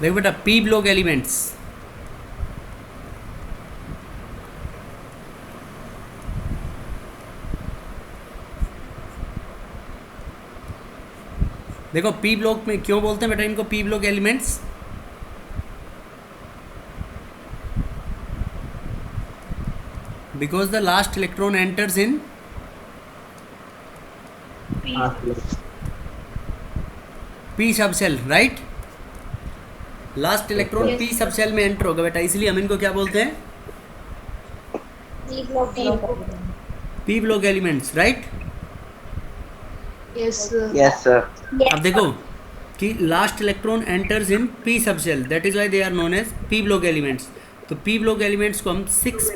देखो बेटा, P block elements, देखो पी ब्लॉक में क्यों बोलते हैं बेटा इनको P block elements? Because the last electron enters in हाँ P sub shell, right? Last electron sir. P sub shell में एंटर होगा बेटा, इसलिए हम इनको क्या बोलते हैं? P block elements, right? Yes sir. Yes sir. अब देखो कि last electron enters in P sub shell, that is why they are known as P block elements. तो पी ब्लॉक एलिमेंट्स को हम 6,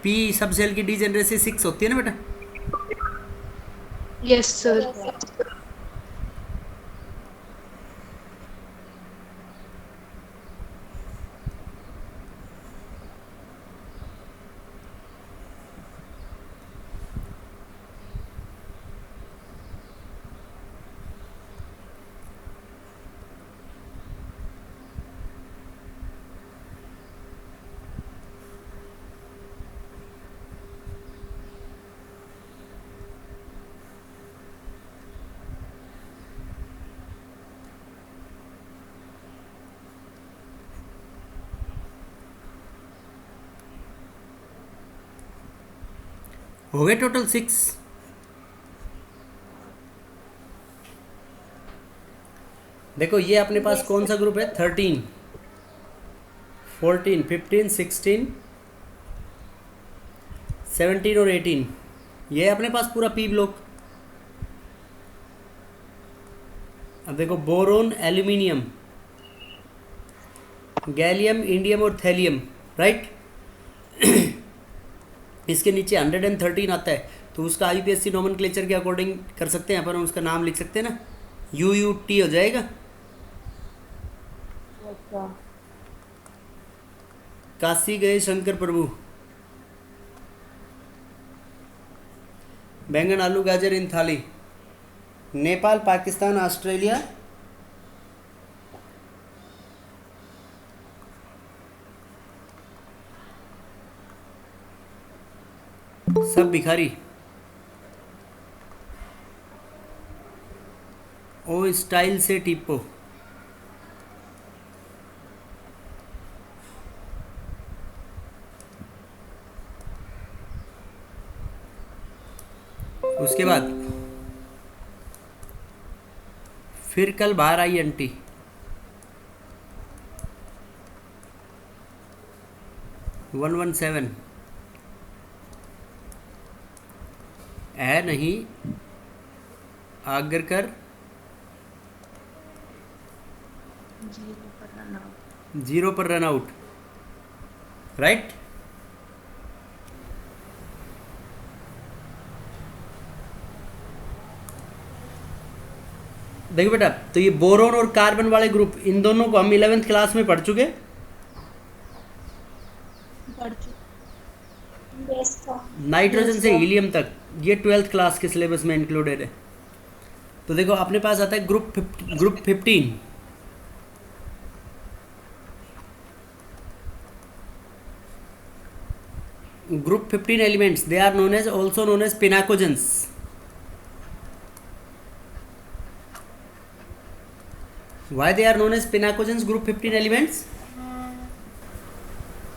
पी सब सेल की degeneracy 6 होती है ना बेटा? Yes sir. हो गए टोटल 6। देखो ये अपने पास कौन सा ग्रुप है? 13, 14, 15, 16, 17 और 18, ये है अपने पास पूरा पी ब्लॉक। अब देखो बोरोन, एल्यूमिनियम, गैलियम, इंडियम और थैलियम, राइट? इसके नीचे 113 आता है, तो उसका आईपीएससी नोमेनक्लेचर के अकॉर्डिंग कर सकते हैं अपन, उसका नाम लिख सकते हैं ना, यूयूटी हो जाएगा। काशी गए शंकर प्रभु, बैंगन आलू गाजर इन थाली, नेपाल, पाकिस्तान, ऑस्ट्रेलिया, सब भिखारी। ओ स्टाइल से टिप्पो, उसके बाद फिर कल बाहर आई आंटी, वन वन सेवन है नहीं, आगरकर जीरो पर रन आउट, राइट? देखो बेटा, तो ये बोरोन और कार्बन वाले ग्रुप, इन दोनों को हम 11th क्लास में पढ़ चुके। नाइट्रोजन से हीलियम तक ये 12th क्लास के सिलेबस में इंक्लूडेड है। तो देखो अपने पास आता है group 15, group 15 elements, they are known as also known as pnicogens. Why they are known as pinacogens, group 15 elements?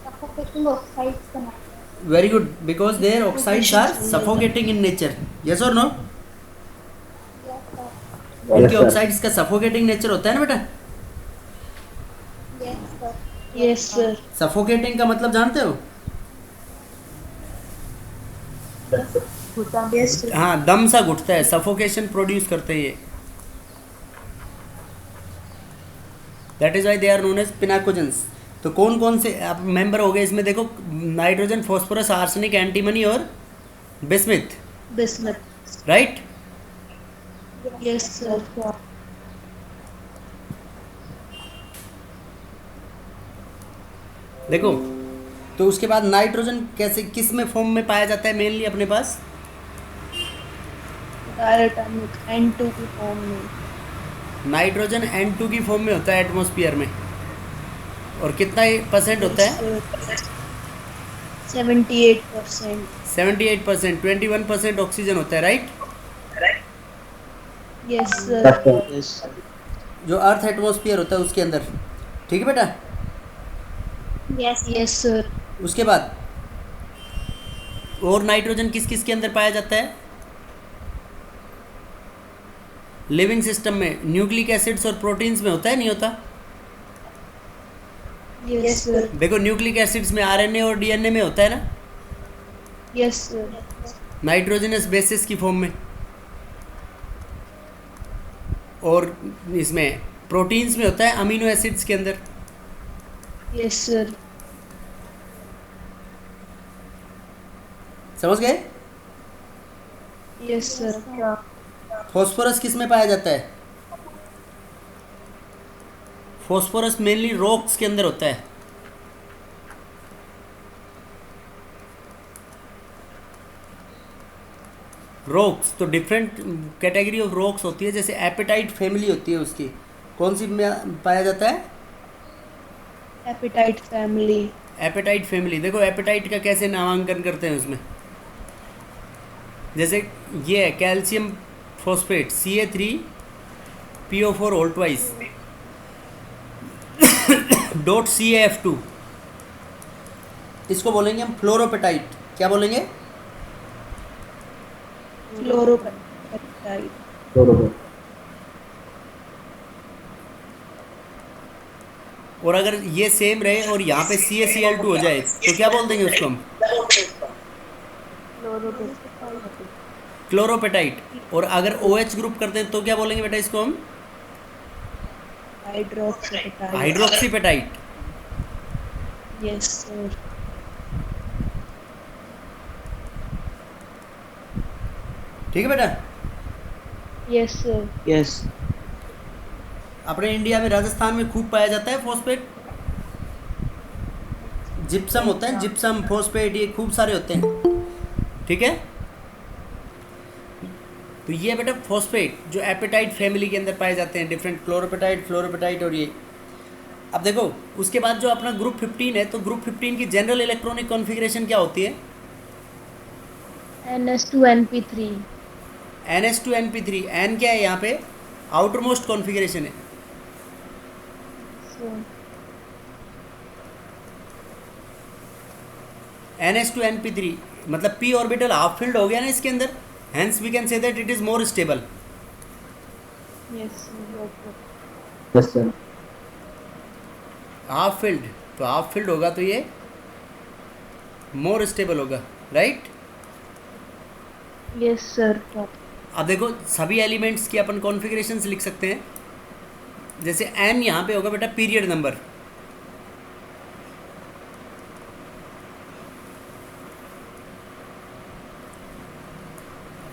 Suffocating oxides बनाते हैं. Very good, because their oxides are suffocating in nature. Yes or no? Yes, sir. इनके oxides का suffocating nature होता है ना बेटा? Yes, sir. Yes sir. Suffocating का मतलब जानते हो? Yes sir. हाँ, दम सा घुटता है, सफोकेशन प्रोड्यूस करते हैं ये। That is why they are known as pnicogens. तो कौन कौन से आप मेंबर हो गए इसमें? देखो, नाइट्रोजन, फॉस्फोरस, आर्सेनिक, एंटीमनी और bismuth, bismuth. Right? Yes sir. देखो, तो उसके बाद नाइट्रोजन कैसे, किस में फॉर्म में पाया जाता है मेनली अपने पास? डायटोमिक N2 की फॉर्म में। नाइट्रोजन N2 की फॉर्म में होता है एटमॉस्फेयर में, और कितना परसेंट होता है? 78%. 78%, 21% ऑक्सीजन होता है, राइट? Yes, sir. Yes. जो अर्थ एटमॉस्फेयर होता है उसके अंदर, ठीक है बेटा? Yes. Yes, sir. उसके बाद और नाइट्रोजन किस किस के अंदर पाया जाता है लिविंग सिस्टम में? न्यूक्लिक एसिड्स और प्रोटीन्स में होता है, नहीं होता? Yes, sir. देखो न्यूक्लिक एसिड्स में आरएनए और डीएनए में होता है ना, Yes, sir. नाइट्रोजनस बेसिस की फॉर्म में, और इसमें प्रोटीन्स में होता है अमीनो एसिड्स के अंदर। Yes, sir. समझ गए? Yes, sir. फॉस्फोरस किस में पाया जाता है? फॉस्फोरस मेनली रॉक्स के अंदर होता है। रॉक्स तो डिफरेंट कैटेगरी ऑफ रॉक्स होती है, जैसे एपेटाइट फैमिली होती है उसकी, कौन सी में पाया जाता है? Appetite family. Apatite family. देखो एपेटाइट का कैसे नामांकन करते हैं उसमें, जैसे ये है calcium phosphate Ca3PO4 whole twice dot CaF2, इसको बोलेंगे हम फ्लोरोपेटाइट। क्या बोलेंगे? Fluoropeptide. और अगर ये सेम रहे और यहाँ पे CaCl2 हो जाए तो क्या बोल देंगे उसको हम? क्लोरोपेटाइट। और अगर OH ग्रुप करते हैं तो क्या बोलेंगे बेटा इसको हम? Hydroxyapatite. हाइड्रोक्सीपेटाइट। Yes, sir. ठीक है बेटा? Yes, sir. Yes. अपने इंडिया में राजस्थान में खूब पाया जाता है फॉस्फेट। जिप्सम होता है, जिप्सम फॉस्फेट, ये खूब सारे होते हैं, ठीक है? तो ये बेटा फॉस्फेट जो एपेटाइट फैमिली के अंदर पाए जाते हैं, डिफरेंट क्लोरोपेटाइट, फ्लोरोपेटाइट और ये। अब देखो उसके बाद जो अपना ग्रुप 15 है, तो ग्रुप 15 की जनरल इलेक्ट्रॉनिक कॉन्फ़िगरेशन क्या होती है? NS2NP3. NH2NP3। N क्या है यहाँ पे? आउटर मोस्ट कॉन्फ़िगरेशन है। So, NH2NP3 मतलब p ऑर्बिटल हाफ फिल्ड हो गया ना इसके अंदर, hence we can say that it is more stable. yes, sir. Okay. Yes, sir. Half filled, तो हाफ फिल्ड होगा तो ये मोर स्टेबल होगा, राइट? Yes, sir. अब देखो सभी एलिमेंट्स की अपन कॉन्फ़िगरेशंस लिख सकते हैं। जैसे n यहाँ पे होगा बेटा period number,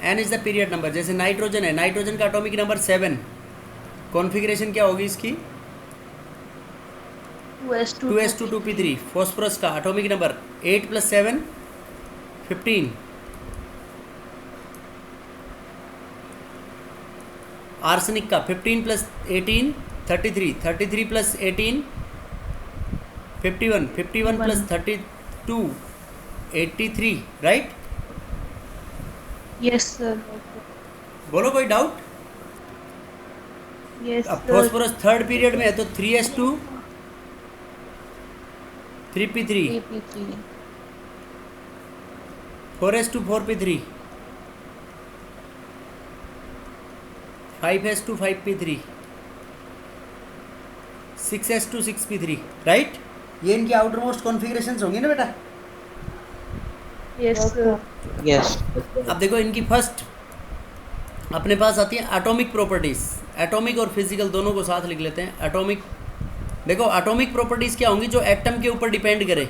n is the period number. जैसे नाइट्रोजन है, नाइट्रोजन का एटॉमिक नंबर 7, कॉन्फ़िगरेशन क्या होगी इसकी? 2s2 2p3। फॉस्फोरस का एटॉमिक नंबर 8 + 7 15। आर्सेनिक का 15 + 18 33, 33 + 18 51, 51 + 32 83, राइट? Yes, sir. बोलो कोई डाउट? Yes, अब sir. फॉस्फोरस थर्ड पीरियड में है तो 3s2 3p3, 3P3. 4s2 4p3, 5s2 5p3, 6s2 6p3, right? ये इनकी आउटर मोस्ट कॉन्फ़िगरेशंस होंगी ना बेटा? Yes, sir. Yes. अब देखो इनकी फर्स्ट अपने पास आती है एटॉमिक प्रॉपर्टीज़। एटॉमिक और फिजिकल दोनों को साथ लिख लेते हैं। एटॉमिक, देखो एटॉमिक प्रॉपर्टीज़ क्या होंगी? जो एटम के ऊपर डिपेंड करे।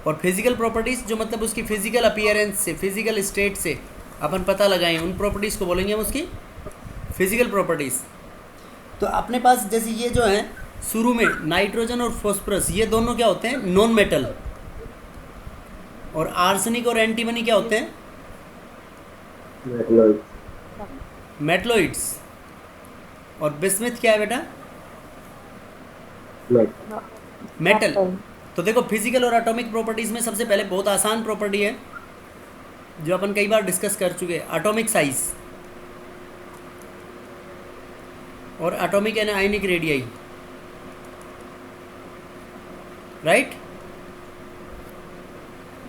और फिजिकल प्रॉपर्टीज़ जो मतलब उसकी फिजिकल अपीयरेंस से, फिजिकल स्टेट से अपन पता लगाएं, उन प्रॉपर्टीज़ को बोलेंगे हम उसकी फिजिकल प्रॉपर्टीज़। तो अपने पास जैसे ये जो हैं शुरू में नाइट्रोजन और फॉस्फोरस, ये दोनों क्या होते हैं? Non metal. और आर्सेनिक और एंटीमनी क्या होते हैं? मेटलॉइड्स। और बिस्मिथ क्या है बेटा? मेटल। मेटल। तो देखो फिजिकल और एटॉमिक प्रॉपर्टीज में सबसे पहले बहुत आसान प्रॉपर्टी है जो अपन कई बार डिस्कस कर चुके हैं, एटॉमिक साइज और atomic and ionic radii, right?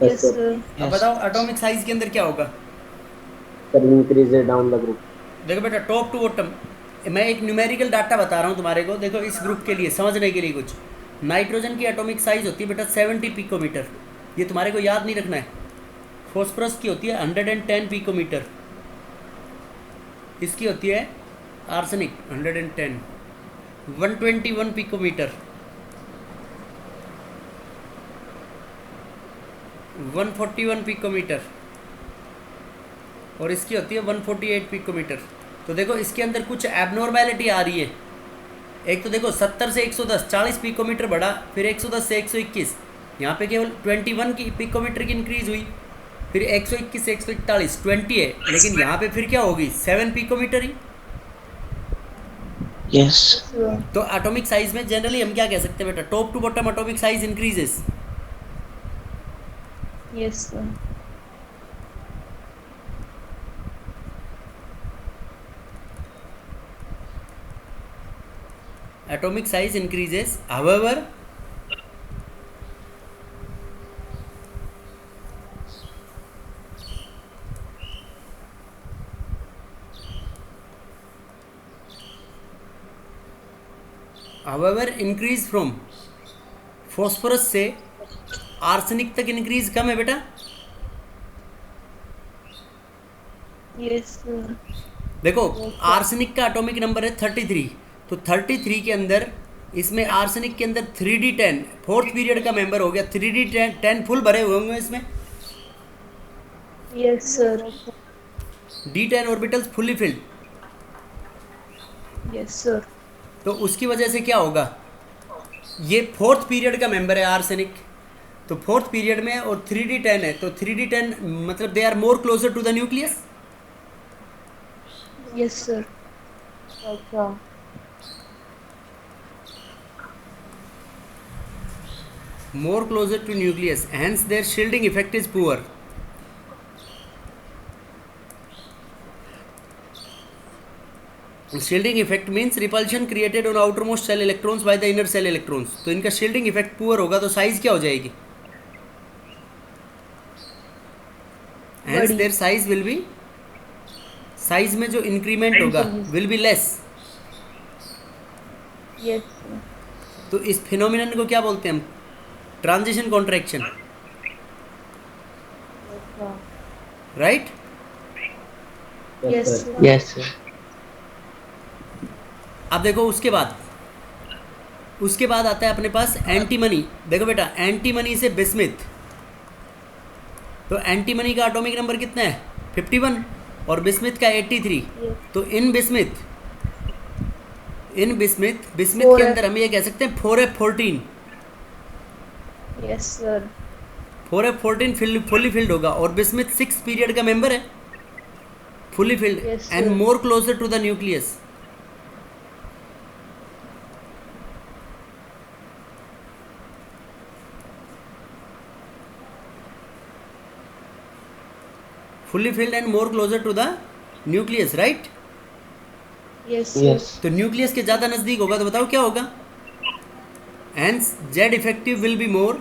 Yes, sir. अब बताओ एटॉमिक साइज के अंदर क्या होगा? Sir increases down the group. देखो बेटा टॉप टू बॉटम मैं एक न्यूमेरिकल डाटा बता रहा हूँ तुम्हारे को, देखो इस ग्रुप के लिए समझने के लिए कुछ। नाइट्रोजन की एटॉमिक साइज होती है बेटा 70 पिकोमीटर, ये तुम्हारे को याद नहीं रखना है। फॉस्फोरस की होती है 110 पिकोमीटर, इसकी होती है आर्सेनिक 110, 121 पिकोमीटर, 141 पिकोमीटर, और इसकी होती है 148 पिकोमीटर। तो देखो इसके अंदर कुछ एबनॉर्मेलिटी आ रही है। एक तो देखो 70 से 110 40 पिकोमीटर बढ़ा, फिर 110 से 121, यहाँ पे केवल 21 की पिकोमीटर की इंक्रीज हुई, फिर 121 से 141 20 है, लेकिन यहाँ पे फिर क्या होगी 7 पिकोमीटर ही। यस। Sir. तो एटॉमिक साइज में जनरली हम क्या कह सकते हैं बेटा? Top to bottom atomic size increases. Yes, sir. Atomic size increases, however increase from phosphorus से आर्सेनिक तक इंक्रीज कम है बेटा। Yes, sir. देखो आर्सेनिक का एटॉमिक नंबर है 33, तो 33 के अंदर इसमें आर्सेनिक के अंदर 3d10 फोर्थ पीरियड का मेंबर हो गया, 3d10 फुल भरे हुए होंगे इसमें, Yes, sir. d10 orbitals fully filled. Yes, sir. तो उसकी वजह से क्या होगा, ये फोर्थ पीरियड का मेंबर है आर्सेनिक, तो फोर्थ पीरियड में और 3d10 है, तो 3d10 मतलब they are more closer to the nucleus. Yes, sir. Okay. More closer to nucleus, hence their shielding effect is poor. Shielding effect means repulsion created on outermost cell electrons by the inner cell electrons. तो इनका shielding effect poor होगा, तो size क्या हो जाएगी? Hence their size will be, size में जो increment होगा will be less. Yes, sir. तो इस फिनोमिनन को क्या बोलते हैं हम? Transition contraction, Okay. Right? Yes, sir. Yes sir. अब देखो उसके बाद आता है अपने पास एंटीमनी। देखो बेटा एंटीमनी से बिस्मिथ, तो एंटीमनी का एटॉमिक नंबर कितना है 51 और बिस्मिथ का 83। तो इन बिस्मिथ के अंदर हम ये कह सकते हैं 4f14, Yes, sir. 4f14 fully filled होगा, और बिस्मिथ 6 पीरियड का मेंबर है, fully filled Yes, and sir. More closer to the nucleus. Fully filled and more closer to the nucleus, right? Yes, sir. Yes. तो nucleus के ज़्यादा नज़दीक होगा, तो बताओ क्या होगा? Hence Z effective will be more,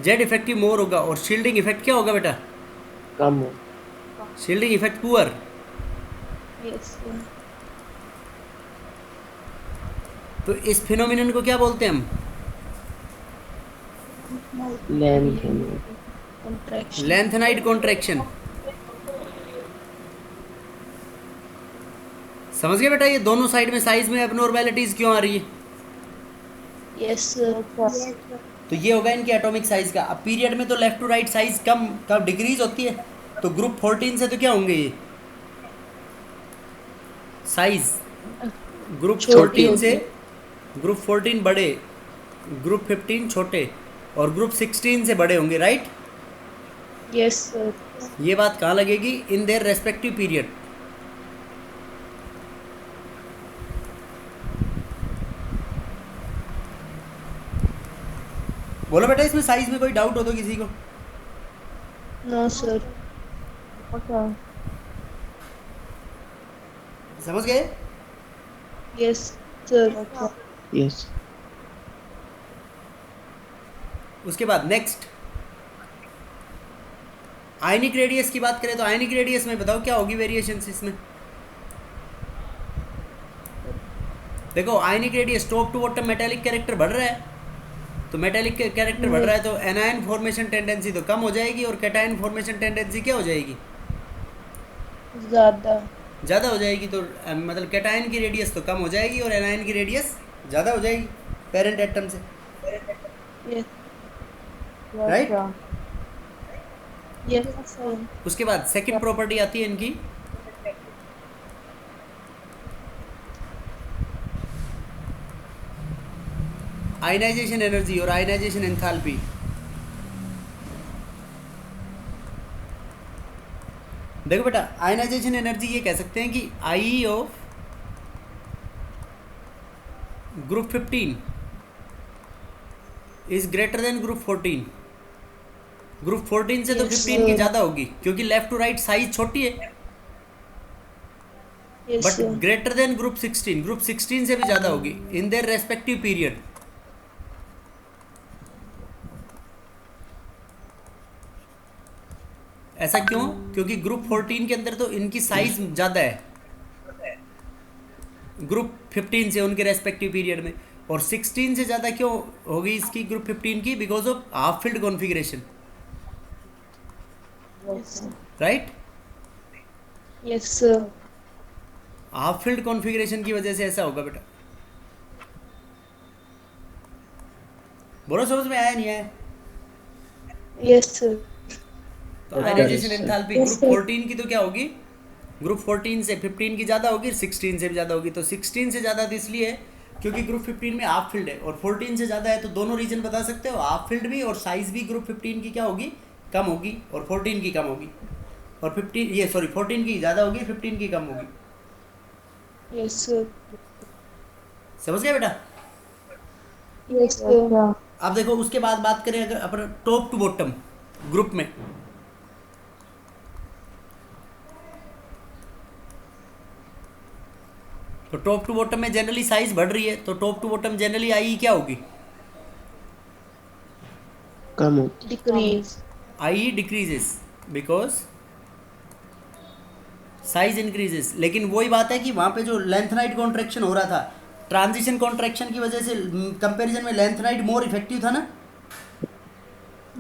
Z effective more होगा, और शील्डिंग इफेक्ट क्या होगा बेटा? कम हो। Shielding effect poor. Yes, sir. तो इस फिनोमिनन को क्या बोलते हैं हम? Length Contraction. Lanthanide contraction. समझ गए बेटा? ये दोनों साइड में साइज में एबनॉर्मेलिटीज क्यों आ रही है? Yes, sir. तो ये होगा इनके एटॉमिक साइज का। अब पीरियड में तो लेफ्ट टू राइट साइज कम डिक्रीज होती है, तो ग्रुप 14 से तो क्या होंगे ये साइज? ग्रुप छोटी 14 से होगी। ग्रुप 14 बड़े, ग्रुप 15 छोटे, और ग्रुप 16 से बड़े होंगे, राइट? Yes, sir. ये बात कहाँ लगेगी? In their respective period. बोलो बेटा, इसमें साइज में कोई डाउट हो तो किसी को? No, sir. Okay. समझ गए? Yes, sir. Yes. उसके बाद नेक्स्ट आयनिक रेडियस की बात करें तो आयनिक रेडियस में बताओ क्या होगी वेरिएशन इसमें? देखो ionic radius top to bottom metallic character बढ़ रहा है, तो मेटालिक कैरेक्टर बढ़ रहा है तो एनायन फॉर्मेशन टेंडेंसी तो कम हो जाएगी और कैटायन फॉर्मेशन टेंडेंसी क्या हो जाएगी? ज़्यादा. ज़्यादा हो जाएगी. तो मतलब कैटायन की रेडियस तो कम हो जाएगी और एनायन की रेडियस ज़्यादा हो जाएगी पेरेंट एटम से. Yes. राइट? Yes, sir. उसके बाद सेकंड प्रॉपर्टी आती है इनकी आयनाइजेशन एनर्जी और आयनाइजेशन एंथैल्पी. देखो बेटा, आयनाइजेशन एनर्जी ये कह सकते हैं कि I of group 15 is greater than group 14. Group 14 से तो Yes, 15 की sir. ज़्यादा होगी क्योंकि लेफ्ट टू राइट साइज छोटी है, Yes, but sir. Greater than group 16. Group 16 से भी ज़्यादा होगी इन देयर रेस्पेक्टिव पीरियड. ऐसा क्यों? क्योंकि ग्रुप 14 के अंदर तो इनकी साइज ज़्यादा है ग्रुप 15 से उनके रेस्पेक्टिव पीरियड में, और 16 से ज़्यादा क्यों होगी इसकी ग्रुप 15 की? Because of half field configuration. Yes, sir. Right? Yes, sir. Half field configuration की वजह से ऐसा होगा बेटा. बोलो समझ में आया नहीं आया? Yes, sir. तो ionization Yes, sir. Enthalpy Yes, group sir. 14 की तो क्या होगी? ग्रुप 14 से 15 की ज़्यादा होगी, 16 से भी ज़्यादा होगी. तो 16 से ज़्यादा तो इसलिए है क्योंकि ग्रुप 15 में हाफ फील्ड है, और 14 से ज़्यादा है तो दोनों रीजन बता सकते हो, हाफ फील्ड भी और साइज भी ग्रुप 15 की क्या होगी? कम होगी, और 14 की कम होगी. और 14 की ज़्यादा होगी, 15 की कम होगी. Yes, sir. समझ गए बेटा? Yes, sir. अब देखो उसके बाद बात करें अगर अपन टॉप टू बॉटम ग्रुप में, तो टॉप टू बॉटम में जनरली साइज बढ़ रही है, तो top to bottom generally I क्या होगी? कम होती. Decrease. I decreases because size increases. लेकिन वही बात है कि वहाँ पे जो लेंथनाइट कॉन्ट्रैक्शन हो रहा था, ट्रांजिशन कॉन्ट्रैक्शन की वजह से कंपैरिजन में लेंथनाइट मोर इफेक्टिव था ना?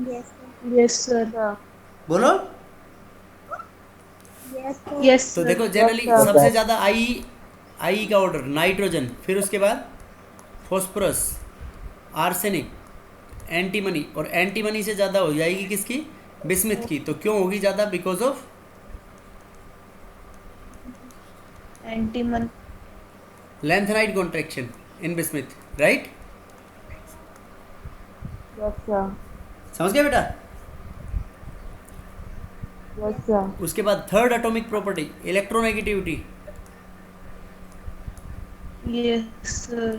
Yes, sir. Yes, sir. बोलो. Yes, sir. Yes, तो sir. देखो जनरली sir. सबसे ज़्यादा आई का ऑर्डर नाइट्रोजन, फिर उसके बाद फॉस्फोरस, आर्सेनिक, एंटीमनी, और एंटीमनी से ज़्यादा हो जाएगी किसकी? बिस्मिथ की. तो क्यों होगी ज़्यादा? Because of Antimony. Lanthanide contraction in bismuth. Right? Yes, sir. समझ गए बेटा? Yes, sir. उसके बाद third atomic property electronegativity. Yes, sir.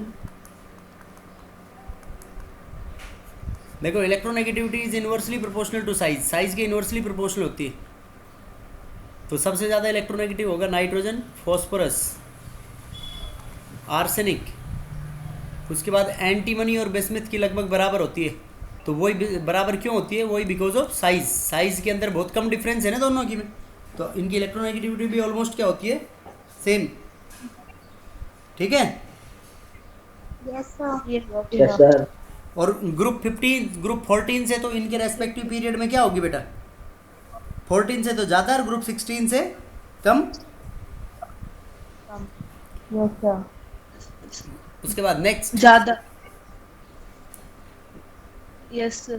देखो electronegativity is inversely proportional to size. Size के इनवर्सली प्रोपोर्शनल होती है. तो सबसे ज़्यादा इलेक्ट्रोनेगेटिव होगा नाइट्रोजन, फॉस्फोरस, आर्सेनिक. उसके बाद एंटीमनी और बिस्मिथ की लगभग बराबर होती है. तो वही बराबर क्यों होती है? वही बिकॉज ऑफ साइज. साइज के अंदर बहुत कम डिफरेंस है ना दोनों की में, तो इनकी इलेक्ट्रोनेगेटिविटी भी ऑलमोस्ट क्या होती है? सेम. ठीक है? Yes, sir. Yes, sir. और ग्रुप 14 से तो इनके रेस्पेक्टिव पीरियड में क्या होगी बेटा? 14 से तो ज़्यादा और ग्रुप 16 से कम. Yes, sir. उसके बाद नेक्स्ट ज़्यादा. Yes, sir.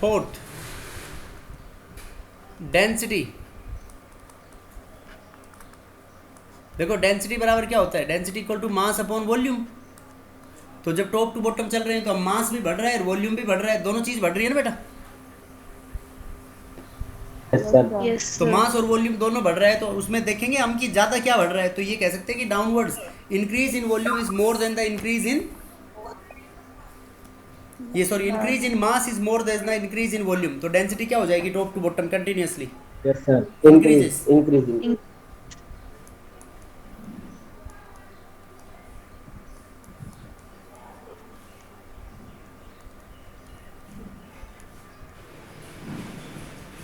Fourth density. देखो डेंसिटी बराबर क्या होता है? Density equal to mass upon volume. तो जब टॉप टू बॉटम चल रहे हैं तो मास भी बढ़ रहा है और वॉल्यूम भी बढ़ रहा है, दोनों चीज बढ़ रही है ना बेटा। Yes, sir. Yes, तो sir. मास और वॉल्यूम दोनों बढ़ रहा है, तो उसमें देखेंगे हम कि ज्यादा क्या बढ़ रहा है, तो ये कह सकते हैं कि downwards increase in volume is more than the increase in increase in mass is more than the increase in volume. तो डेंसिटी क्या हो जाएगी top to bottom continuously Yes, sir. Increases. Increasing.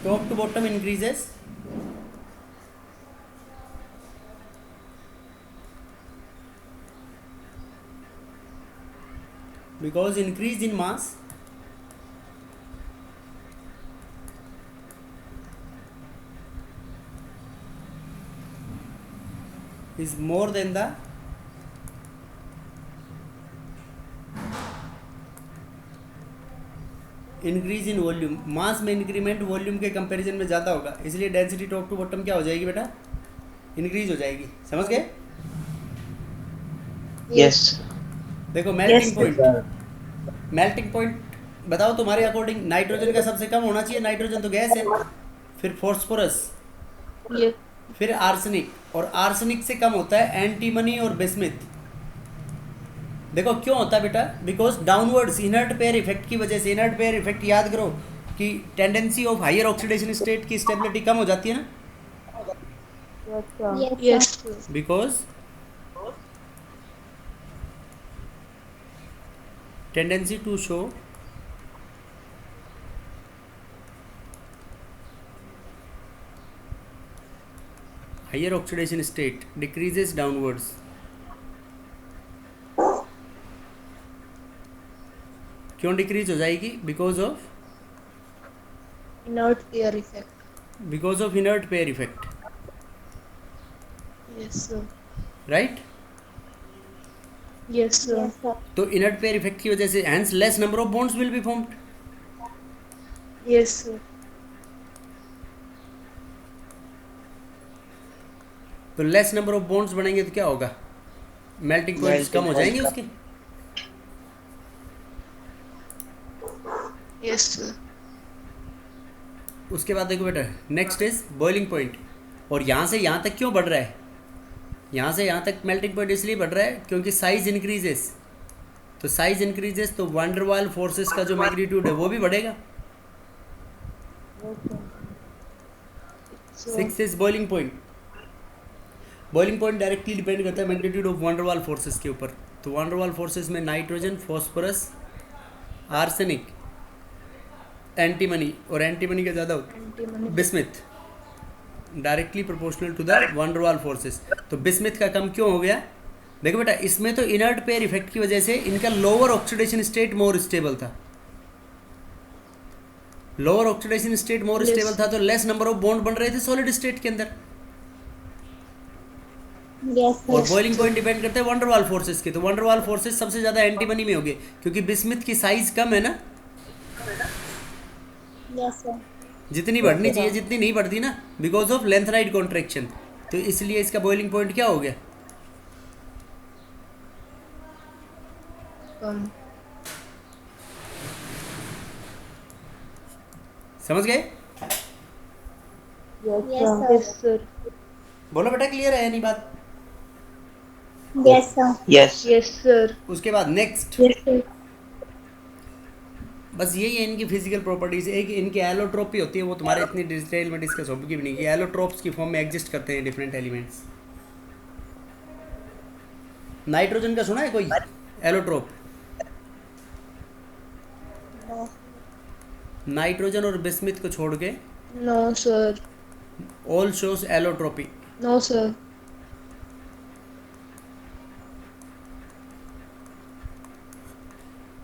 top to bottom increases because increase in mass is more than the increase in volume. Mass में increment volume के comparison में ज़्यादा होगा, इसलिए डेंसिटी टॉप टू बॉटम क्या हो जाएगी बेटा, इंक्रीज हो जाएगी। समझ गए? Yes. देखो melting Yes, point, melting point बताओ तुम्हारे अकॉर्डिंग। नाइट्रोजन का सबसे कम होना चाहिए, नाइट्रोजन तो गैस है, फिर फॉस्फोरस, Yes. फिर आर्सेनिक, और आर्सेनिक से कम होता है एंटीमनी और बिस्मिथ। देखो क्यों होता है बेटा, because downwards inert pair effect की वजह से। इनर्ट पेयर इफेक्ट याद करो कि tendency of higher oxidation state की स्टेबिलिटी कम हो जाती है ना, Yes, sir. Yes, sir. Because tendency to show higher oxidation state decreases downwards. क्यों डिक्रीज हो जाएगी? Because of Inert air effect. Inert pair effect, Yes, sir. Right. Yes, sir. Yes, sir. तो इनर्ट पेयर इफेक्ट की वजह से hence less number of bonds will be formed. Yes, sir. तो less number of bonds बनेंगे तो क्या होगा, melting points कम हो जाएंगे उसके। Yes, sir. उसके बाद देखो बेटा, नेक्स्ट इज बॉइलिंग पॉइंट। और यहाँ से यहाँ तक क्यों बढ़ रहा है, यहाँ से यहाँ तक मेल्टिंग पॉइंट इसलिए बढ़ रहा है क्योंकि साइज इंक्रीजेस। तो साइज इंक्रीजेस तो वंडरवाल फोर्सेस का जो मैग्नीट्यूड है वो भी बढ़ेगा। Yes, sir. So, 6 is boiling point. Boiling point directly depend करता है मैग्नीट्यूड ऑफ वंडरवाल फोर्सेस के ऊपर। तो वंडरवाल फोर्सेस में नाइट्रोजन, फॉस्फोरस, आर्सेनिक, एंटीमनी, और एंटीमनी का ज़्यादा होता antimony. है bismuth, directly proportional to the van der Waals forces. तो बिस्मिथ का कम क्यों हो गया? देखो बेटा, इसमें तो इनर्ट पेयर इफेक्ट की वजह से इनका lower oxidation state more stable था। Lower oxidation state more Yes. Stable था तो लेस नंबर ऑफ बॉन्ड बन रहे थे सॉलिड स्टेट के अंदर। Yes, और sir. बॉइलिंग पॉइंट डिपेंड करता है वंडरवाल फोर्सेस के। तो वंडरवाल फोर्सेस सबसे ज्यादा एंटीमनी में होंगे क्योंकि बिस्मिथ की साइज कम है ना, Yes, sir. जितनी बढ़नी चाहिए जितनी नहीं बढ़ती ना, बिकॉज ऑफ लेंथराइड कॉन्ट्रैक्शन। तो इसलिए इसका बॉइलिंग पॉइंट क्या हो गया, समझ गए? Yes, Yes, sir. sir. Yes, sir. बोलो बेटा, क्लियर है नहीं बात? Yes, sir. Yes. Yes, sir. उसके बाद नेक्स्ट, Yes, sir. बस यही है इनकी फिजिकल प्रॉपर्टीज। एक इनकी एलोट्रोपी होती है, वो तुम्हारे इतनी डिटेल में डिस्कस होगी भी नहीं कि एलोट्रोप्स की फॉर्म में एग्जिस्ट करते हैं डिफरेंट एलिमेंट्स। नाइट्रोजन का सुना है कोई एलोट्रोप? No. नाइट्रोजन और बिस्मिथ को छोड़ के No, sir. All shows allotropy. No, sir.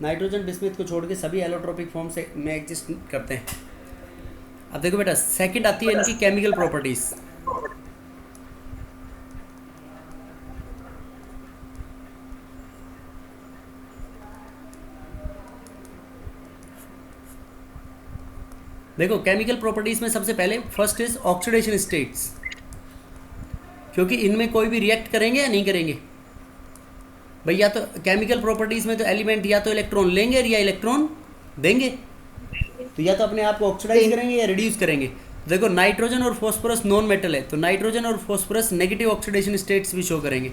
Nitrogen bismuth को छोड़ के सभी एलोट्रोपिक फॉर्म से में एग्जिस्ट करते हैं। अब देखो बेटा, सेकंड आती है इनकी केमिकल प्रॉपर्टीज। देखो केमिकल प्रॉपर्टीज में सबसे पहले फर्स्ट इज ऑक्सीडेशन स्टेट्स, क्योंकि इनमें कोई भी रिएक्ट करेंगे या नहीं करेंगे, भाई या तो केमिकल प्रॉपर्टीज में तो एलिमेंट या तो इलेक्ट्रॉन लेंगे या इलेक्ट्रॉन देंगे, तो या तो अपने आप को ऑक्सीडाइज करेंगे या रिड्यूस करेंगे। देखो नाइट्रोजन और फॉस्फोरस नॉन मेटल है, तो नाइट्रोजन और फॉस्फोरस नेगेटिव ऑक्सीडेशन स्टेट्स भी शो करेंगे।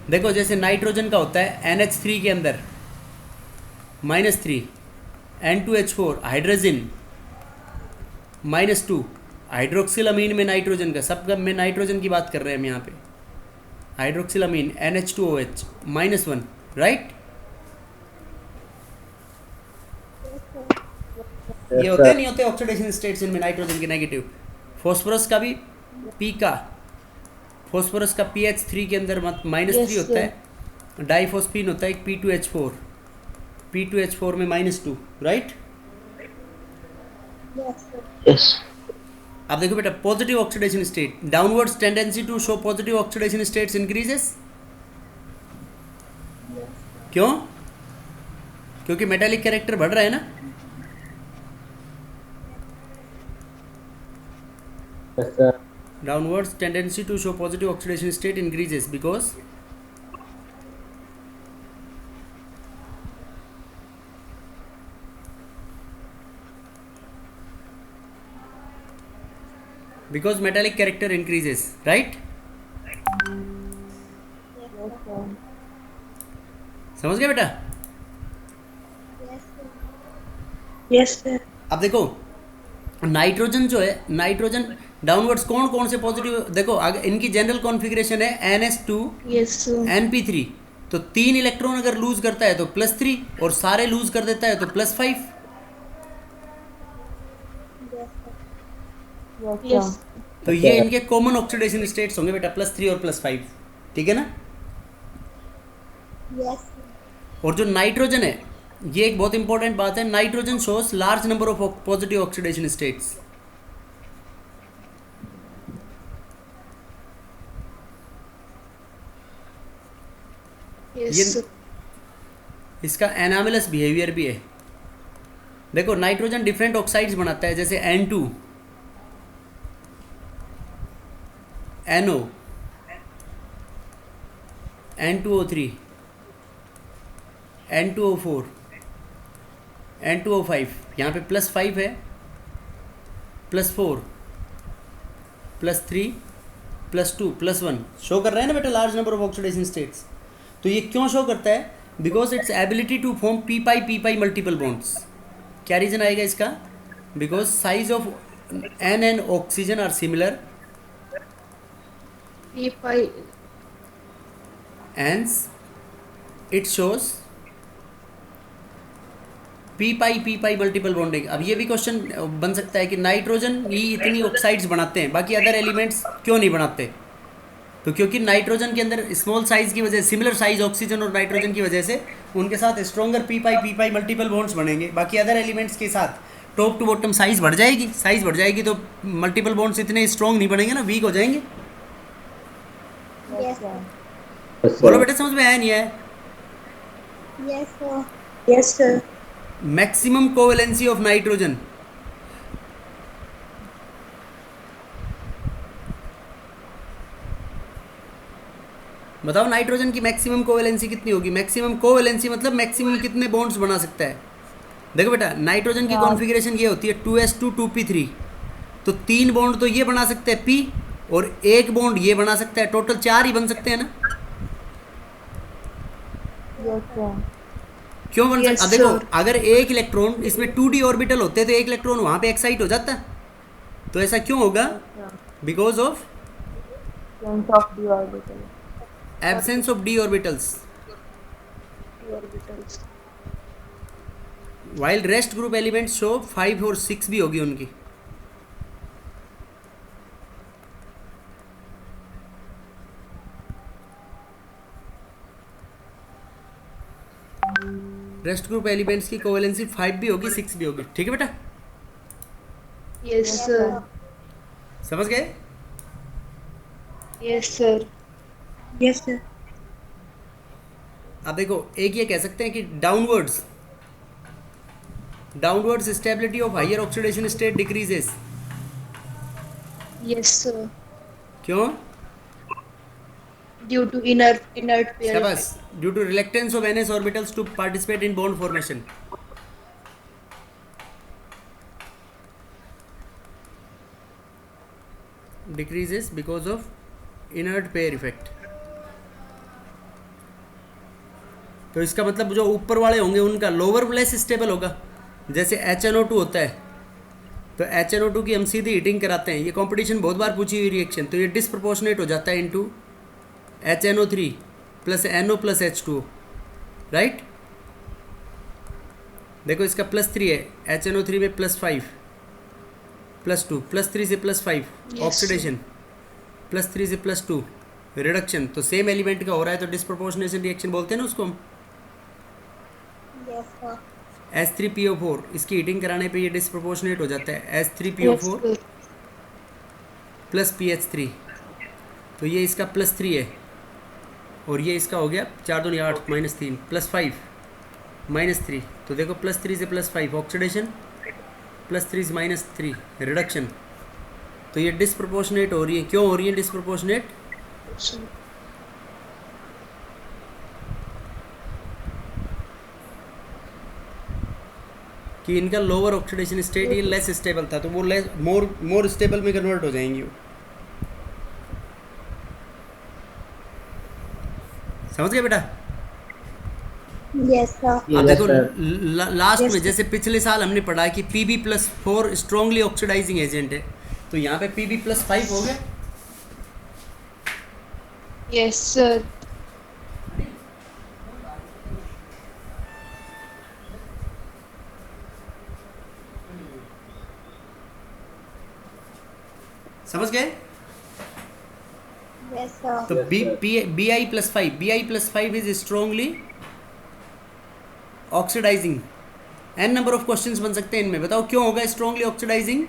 देखो जैसे नाइट्रोजन का होता है NH3 के अंदर -3, N2H4 हाइड्रोजन -2, हाइड्रोक्सिलामीन में नाइट्रोजन का, सब में नाइट्रोजन की बात कर रहे हैं हम यहाँ पे, हाइड्रोक्सिलामीन NH2OH -1, राइट। ये होते नहीं होते ऑक्सीडेशन स्टेट्स इनमें नाइट्रोजन के नेगेटिव। फॉस्फोरस का भी पी का, फॉस्फोरस का PH3 के अंदर -3 Yes, होता है, डाइफॉस्फीन होता है एक P2H4, P2H4 में -2, राइट। Yes, sir. Yes. अब देखो बेटा positive oxidation state, downwards tendency to show positive oxidation states increases. क्यों? क्योंकि मेटालिक कैरेक्टर बढ़ रहा है ना। Yes, sir. Downwards tendency to show positive oxidation state increases because metallic character increases, right? Yes, sir. समझ गए बेटा? Yes, sir. Yes, sir. अब देखो नाइट्रोजन जो है, नाइट्रोजन डाउनवर्ड्स कौन कौन से पॉजिटिव, देखो अगर इनकी जनरल कॉन्फ़िगरेशन है NH2 Yes, sir. NP3, तो 3 इलेक्ट्रॉन अगर लूज करता है तो +3 और सारे लूज कर देता है तो +5। Yes, sir. Yes. तो ये इनके कॉमन ऑक्सीडेशन स्टेट्स होंगे बेटा, +3 और +5, ठीक है ना। Yes, sir. और जो नाइट्रोजन है, ये एक बहुत इंपॉर्टेंट बात है, nitrogen shows large number of positive oxidation states. Yes, ये sir. इसका एनामिलस बिहेवियर भी है। देखो नाइट्रोजन डिफरेंट ऑक्साइड्स बनाता है, जैसे N2, NO, N2O3, N2O4, N2O5, यहाँ पे +5 है, +4, +3, +2, +1 शो कर रहे हैं ना बेटा, large number of oxidation states. तो ये क्यों शो करता है? Because its ability to form p-pi multiple bonds. क्या रीजन आएगा इसका? Because size of N and oxygen are similar, P5. hence it shows p-pi multiple bonding. अब ये भी क्वेश्चन बन सकता है कि नाइट्रोजन ही इतनी ऑक्साइड्स बनाते हैं, बाकी अदर एलिमेंट्स क्यों नहीं बनाते? तो क्योंकि नाइट्रोजन के अंदर स्मॉल साइज की वजह से, सिमिलर साइज ऑक्सीजन और नाइट्रोजन की वजह से उनके साथ स्ट्रॉन्गर p-pi मल्टीपल बॉन्ड्स बनेंगे। बाकी अदर एलिमेंट्स के साथ टॉप टू बॉटम साइज बढ़ जाएगी, साइज बढ़ जाएगी तो मल्टीपल बॉन्ड्स इतने स्ट्रॉन्ग नहीं बनेंगे ना, वीक हो जाएंगे। Yes, sir. Yes, बोलो sir. बेटा, समझ में आया नहीं आया? Yes, sir. Yes, sir. Maximum covalency of nitrogen, बताओ नाइट्रोजन की मैक्सिमम कोवेलेंसी कितनी होगी? मैक्सिमम कोवेलेंसी मतलब मैक्सिमम कितने बॉन्ड्स बना सकता है। देखो बेटा नाइट्रोजन की कॉन्फ़िगरेशन ये होती है 2s2 2p3, तो 3 बॉन्ड तो ये बना सकते हैं p और 1 बॉन्ड ये बना सकता है, टोटल 4 ही बन सकते हैं ना। Yes, sir. क्यों बन Yes, सकता? देखो sir. अगर एक इलेक्ट्रॉन इसमें 2d ऑर्बिटल होते तो एक इलेक्ट्रॉन वहाँ पे एक्साइट हो जाता, तो ऐसा क्यों होगा? Because of Sense of the orbital. Absence of d orbitals, Orbitals. While rest group elements show 5 और 6 भी होगी उनकी। रेस्ट ग्रुप एलिमेंट्स की कोवेलेंसी 5 भी होगी 6 भी होगी, ठीक है बेटा, Yes, sir. समझ गए? Yes, sir. Yes, sir. अब देखो एक ये कह सकते हैं कि downwards stability of higher oxidation state decreases. Yes, sir. क्यों? Due to inert pair शाबाश. effect. Due to reluctance of NS orbitals to participate in bond formation. Decreases because of inert pair effect. तो इसका मतलब जो ऊपर वाले होंगे उनका लोअर लेस स्टेबल होगा. जैसे HNO2 होता है, तो HNO2 की हम सीधी हीटिंग कराते हैं. ये कंपटीशन बहुत बार पूछी हुई रिएक्शन. तो ये डिसप्रोपोर्शनेट हो जाता है into HNO3 plus NO plus H2O, right. देखो इसका +3 है, HNO3 में +5 +2 +3 से +5 Yes, ऑक्सीडेशन, +3 से +2 रिडक्शन. तो सेम एलिमेंट का हो रहा है, तो डिसप्रोपोर्शनेशन रिएक्शन बोलते हैं ना उसको हम. Yes, sir. H3PO4 इसकी हीटिंग कराने पे ये डिसप्रोपोर्शनेट हो जाता है. Yes, H3PO4 sir. Plus PH3. तो ये इसका +3 है और ये इसका हो गया 4 दूनी 8 -3 +5 -3. तो देखो +3 से +5 ऑक्सीडेशन, +3 से -3 रिडक्शन. तो ये डिसप्रोपोर्शनेट हो रही है. क्यों हो रही है डिसप्रोपोर्शनेट? कि इनका लोअर ऑक्सीडेशन स्टेट ये लेस स्टेबल था, तो वो लेस मोर स्टेबल में कन्वर्ट हो जाएंगी वो. समझ गए बेटा? Yes, sir. अब देखो लास्ट में जैसे पिछले साल हमने पढ़ा कि Pb+4 स्ट्रांगली ऑक्सीडाइजिंग एजेंट है, तो यहाँ पे Pb+5 हो गया. Yes, sir. समझ गए? Yes, sir. तो Bi+5 is strongly oxidising. N number of questions बन सकते हैं इनमें. बताओ क्यों होगा strongly oxidising?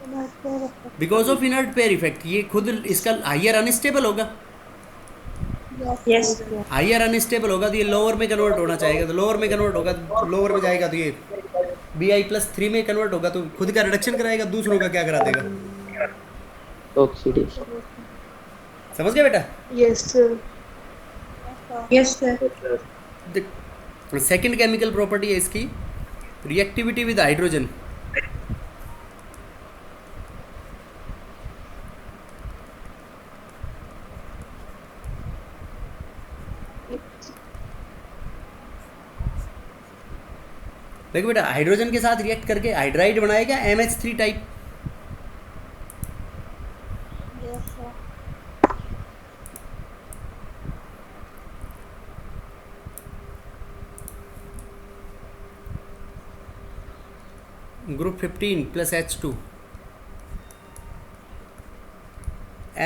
Inert pair effect. Because of inert pair effect. ये खुद इसका हाइयर अनस्टेबल होगा. Yes, sir. हाइयर अनस्टेबल होगा तो ये लोअर में कन्वर्ट होना चाहेगा. तो लोअर में कन्वर्ट होगा, लोअर में जाएगा तो ये Bi+3 में कन्वर्ट होगा, तो खुद का रिडक्शन कराएगा, दूसरों का क्या करा देगा. ऑक्सीडेशन. समझ गए बेटा? Yes, sir. Yes, sir. Second chemical property है इसकी रिएक्टिविटी विद हाइड्रोजन. देखो बेटा, हाइड्रोजन के साथ रिएक्ट करके हाइड्राइड बनाएगा MH3 type. Yes, sir. Group 15 plus H2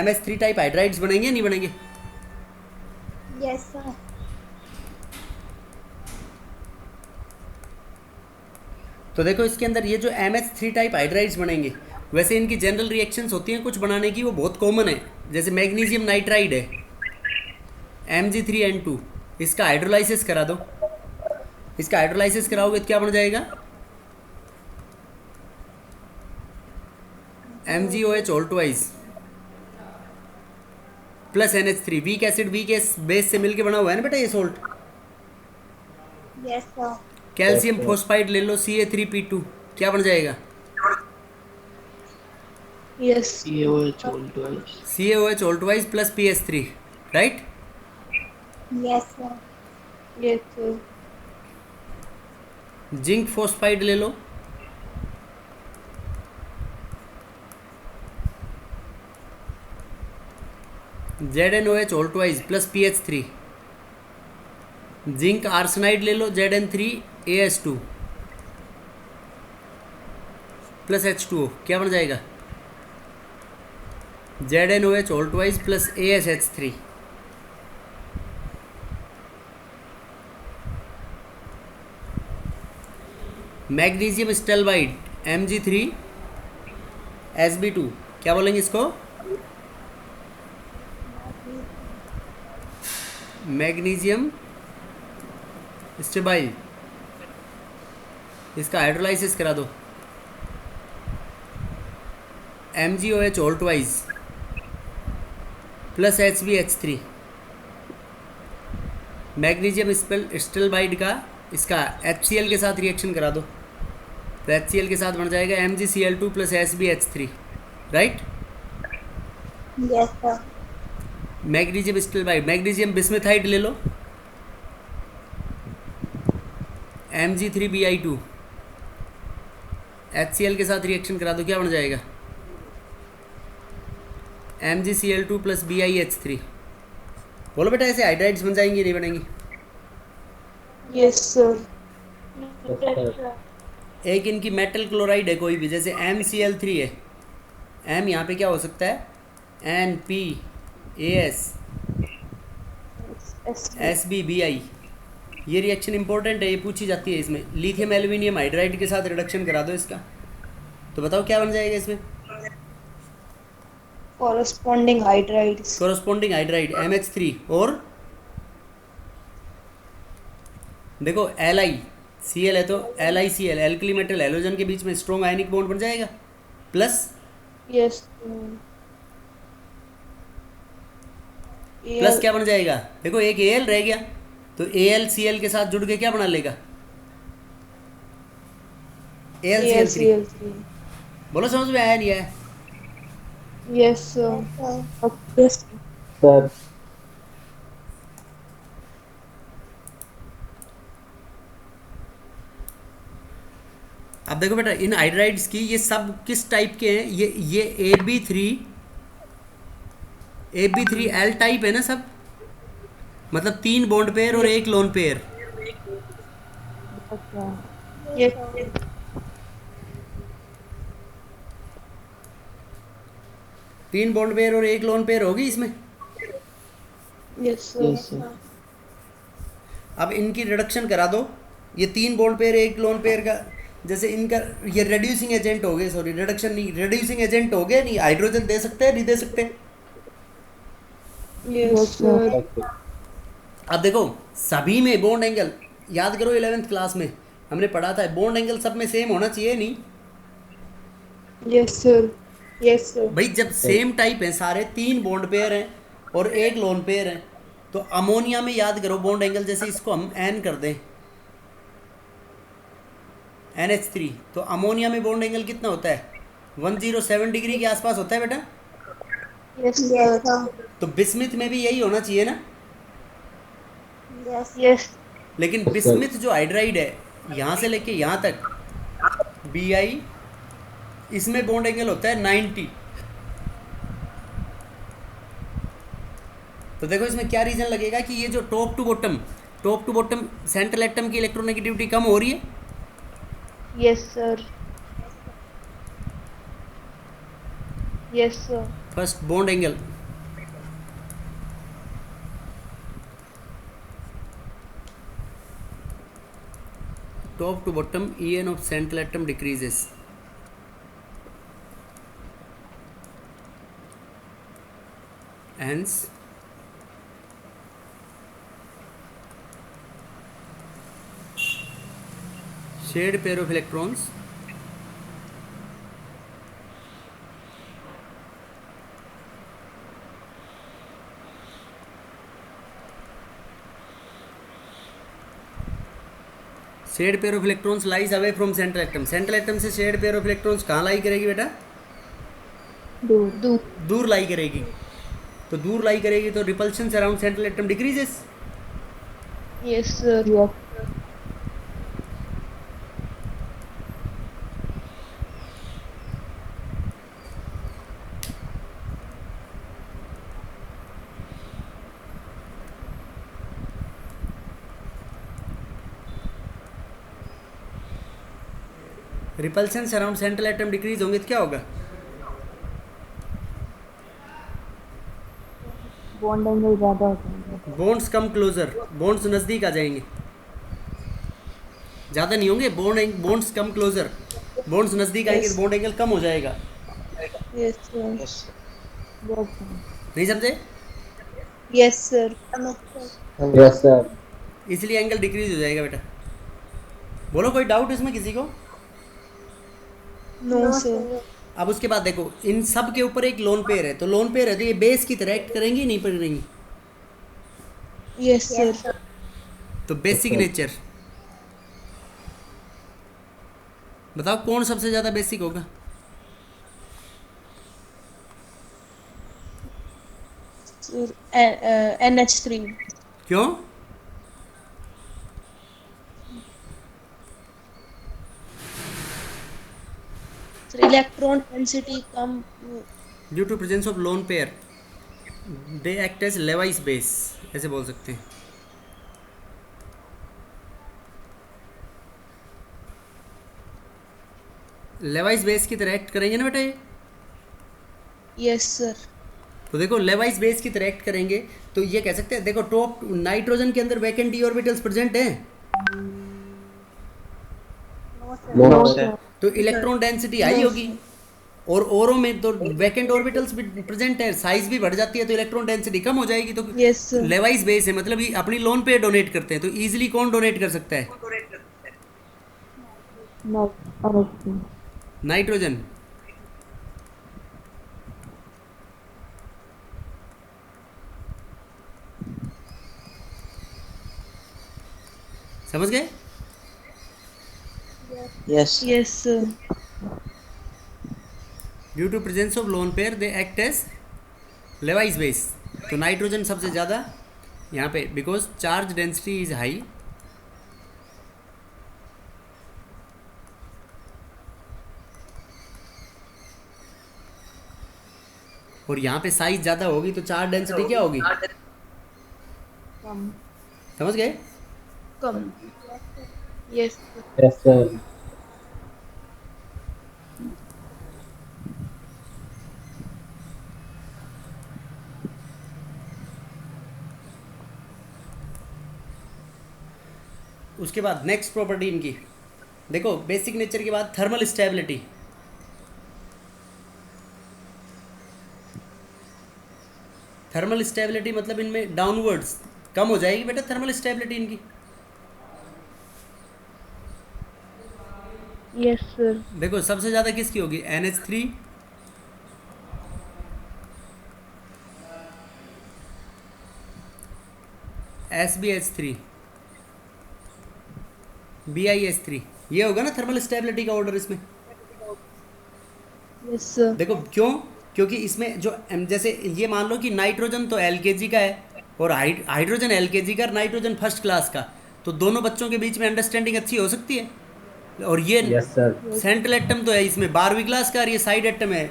MH3 type hydrides बनेंगे या नहीं बनेंगे? Yes, sir. तो देखो इसके अंदर ये जो MH3 टाइप हाइड्राइड्स बनेंगे, वैसे इनकी जनरल रिएक्शंस होती हैं कुछ बनाने की, वो बहुत कॉमन है. जैसे मैग्नीशियम नाइट्राइड है Mg3N2, इसका हाइड्रोलाइसिस करा दो. इसका हाइड्रोलाइसिस कराओगे तो क्या बन जाएगा? MgOH all twice plus NH3. Weak acid weak base से मिलके बना हुआ है ना बेटा ये सोल्ट. Yes, sir. कैल्शियम फोस्फाइड ले लो Ca3P2, क्या बन जाएगा? Yes. CaOH all twice. CaOH all twice plus PS3, right. Yes, sir. Yes, sir. Zinc phosphide ले लो ZnOH all twice plus PH3. Zinc arsenide ले लो Zn3AS2 प्लस H2O, क्या बन जाएगा? ZnOH all twice plus AsH3. Magnesium stibide Mg3Sb2, क्या बोलेंगे इसको? Magnesium stibide. इसका हाइड्रोलाइसिस करा दो MgOH all twice plus HbH3। Magnesium stibide का इसका HCl के साथ रिएक्शन करा दो, तो HCl के साथ बन जाएगा MgCl2 plus SbH3, right. Yes, sir. Magnesium stibide, magnesium bismuthide ले लो, Mg3Bi2, HCl के साथ रिएक्शन करा दो, क्या बन जाएगा MgCl2 प्लस BiH3। बोलो बेटा, ऐसे हाइड्राइड्स बन जाएंगी नहीं बनेंगी? Yes, sir. Yes, sir. एक इनकी मेटल क्लोराइड है कोई भी, जैसे MCl3 है, M यहाँ पे क्या हो सकता है NPAS SbBi। ये रिएक्शन इंपॉर्टेंट है, ये पूछी जाती है इसमें। लिथियम एल्यूमिनियम हाइड्राइड के साथ रिडक्शन करा दो इसका, तो बताओ क्या बन जाएगा इसमें? Corresponding hydrides. Corresponding hydride MH3, और देखो LiCl है तो LiCl एल्कली मेटल हैलोजन के बीच में स्ट्रॉन्ग आयनिक बॉन्ड बन जाएगा, प्लस Yes, sir. प्लस क्या बन जाएगा? देखो एक Al रह गया, तो AlCl के साथ जुड़ के क्या बना लेगा AlCl3। AlCl3. बोलो समझ में आया नहीं आया? Yes, sir. Yes, sir. अब देखो बेटा, इन हाइड्राइड्स की ये सब किस टाइप के हैं? ये AB3 L टाइप है ना सब, मतलब 3 बॉन्ड पेयर और 1 लोन पेयर। अच्छा, Yes. 3 बॉन्ड पेयर और 1 लोन पेयर होगी इसमें। Yes, sir. yes, sir. अब इनकी रिडक्शन करा दो, ये 3 बॉन्ड पेयर 1 लोन पेयर का, जैसे इनका ये रिड्यूसिंग एजेंट हो गए, सॉरी रिडक्शन नहीं, रिड्यूसिंग एजेंट हो गए, नहीं हाइड्रोजन दे सकते हैं नहीं दे सकते? Yes, sir. अब देखो सभी में बॉन्ड एंगल, याद करो 11th क्लास में हमने पढ़ा था, बॉन्ड एंगल सब में सेम होना चाहिए नहीं Yes, sir. Yes, sir. भाई? जब सेम टाइप है सारे, 3 बॉन्ड पेयर हैं और 1 लोन पेयर है, तो अमोनिया में याद करो बॉन्ड एंगल, जैसे इसको हम N कर दें NH3, तो अमोनिया में बॉन्ड एंगल कितना होता है? 107 डिग्री के आसपास होता है बेटा। Yes, Yes, sir. sir. तो बिस्मिथ में भी यही होना चाहिए ना, Yes. Yes. लेकिन बिस्मिथ जो हाइड्राइड है यहाँ से लेके यहाँ तक Bi, इसमें बॉन्ड एंगल होता है 90। तो देखो इसमें क्या रीजन लगेगा कि ये जो top to bottom central atom की इलेक्ट्रोनेगेटिविटी कम हो रही है। Yes, sir. Yes, sir. First bond angle, top to bottom En of central atom decreases, hence shared pair of electrons shared pair of electrons lies away from central atom. Central atom से shared pair of electrons कहाँ lie करेगी बेटा? दूर, दूर लाई करेगी। तो दूर लाई करेगी तो repulsion around central atom decreases. Yes, sir. yes, repulsion around central atom decrease होंगे तो क्या होगा? बॉन्ड एंगल ज़्यादा होता है। बॉन्ड्स कम क्लोजर, बॉन्ड्स नज़दीक आ जाएंगे, ज़्यादा नहीं होंगे बॉन्ड्स कम क्लोजर, बॉन्ड्स नज़दीक आएंगे तो बॉन्ड एंगल कम हो जाएगा। Yes, sir. yes, नहीं समझे? Yes, sir. yes, sir. इसलिए एंगल डिक्रीज हो जाएगा बेटा। बोलो कोई डाउट इसमें किसी को? No, sir. अब उसके बाद देखो इन सब के ऊपर एक लोन पेयर है, तो लोन पेयर है तो ये बेस की तरह एक्ट करेंगी नहीं करेंगी? Yes, sir. तो बेस सिग्नेचर बताओ कौन सबसे ज़्यादा बेसिक होगा? Sir, NH3. क्यों? Sir, electron density कम. Due to presence of lone pair they act as Lewis base, ऐसे बोल सकते हैं। लेवाइस बेस की तरह एक्ट करेंगे ना बेटा ये? Yes, sir. तो देखो लेवाइस बेस की तरह एक्ट करेंगे तो ये कह सकते हैं, देखो टॉप नाइट्रोजन के अंदर वैकेंट डी ऑर्बिटल्स प्रेजेंट हैं, No, sir. तो इलेक्ट्रॉन डेंसिटी हाई होगी, और ओरो में तो वैकेंट ऑर्बिटल्स भी प्रेजेंट है, साइज भी बढ़ जाती है तो इलेक्ट्रॉन डेंसिटी कम हो जाएगी। तो Yes, sir. लेवाइस बेस है, मतलब ये अपनी लोन पे डोनेट करते हैं, तो इजीली कौन डोनेट कर सकता है? No, NH3. नाइट्रोजन। समझ गए? Yes. Yes, sir. Due to presence of lone pair they act as Lewis base, तो नाइट्रोजन सबसे ज़्यादा यहाँ पे, because charge density is high, और यहाँ पे साइज ज़्यादा होगी तो चार्ज डेंसिटी क्या होगी? Come. समझ गए? कम. Yes, sir. Yes, sir. उसके बाद नेक्स्ट प्रॉपर्टी इनकी देखो, बेसिक नेचर के बाद थर्मल स्टेबिलिटी। थर्मल स्टेबिलिटी मतलब इनमें डाउनवर्ड्स कम हो जाएगी बेटा थर्मल स्टेबिलिटी इनकी। Yes, sir. देखो सबसे ज़्यादा किसकी होगी? NH3, SbH3, BiH3, ये होगा ना थर्मल स्टेबिलिटी का ऑर्डर इसमें। Yes, sir. देखो क्यों? क्योंकि इसमें जो जैसे ये मान लो कि नाइट्रोजन तो एलकेजी का है और हाइड्रोजन एलकेजी का और नाइट्रोजन फर्स्ट क्लास का, तो दोनों बच्चों के बीच में अंडरस्टैंडिंग अच्छी हो सकती है। और ये Yes, sir. सेंट्रल एटम तो है इसमें 12वीं क्लास का, और ये साइड एटम है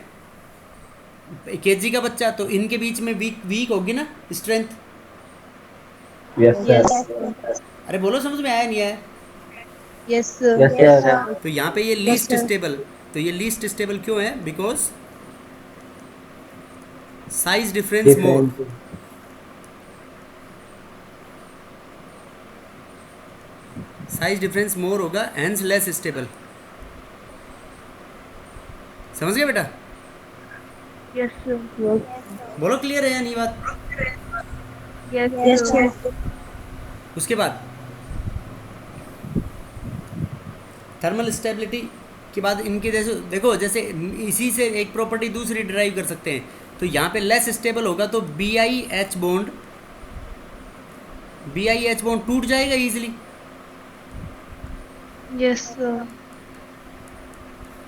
केजी का बच्चा, तो इनके बीच में वीक वीक होगी ना स्ट्रेंथ। Yes, sir. Yes. अरे बोलो समझ में आया नहीं आया? Yes, sir. Yes, sir. तो यहाँ पे ये लीस्ट sir. स्टेबल, तो ये लीस्ट स्टेबल क्यों है? Because size difference more, Different. Size difference more होगा, हैंस लेस स्टेबल। समझ गए बेटा? Yes, sir. बोलो क्लियर है या नहीं बात? Yes, Yes, sir. sir. उसके बाद थर्मल स्टेबिलिटी के बाद इनके जैसे देखो, जैसे इसी से एक प्रॉपर्टी दूसरी डिराइव कर सकते हैं, तो यहाँ पे लेस स्टेबल होगा तो BiH बॉन्ड टूट जाएगा इजीली। Yes, sir.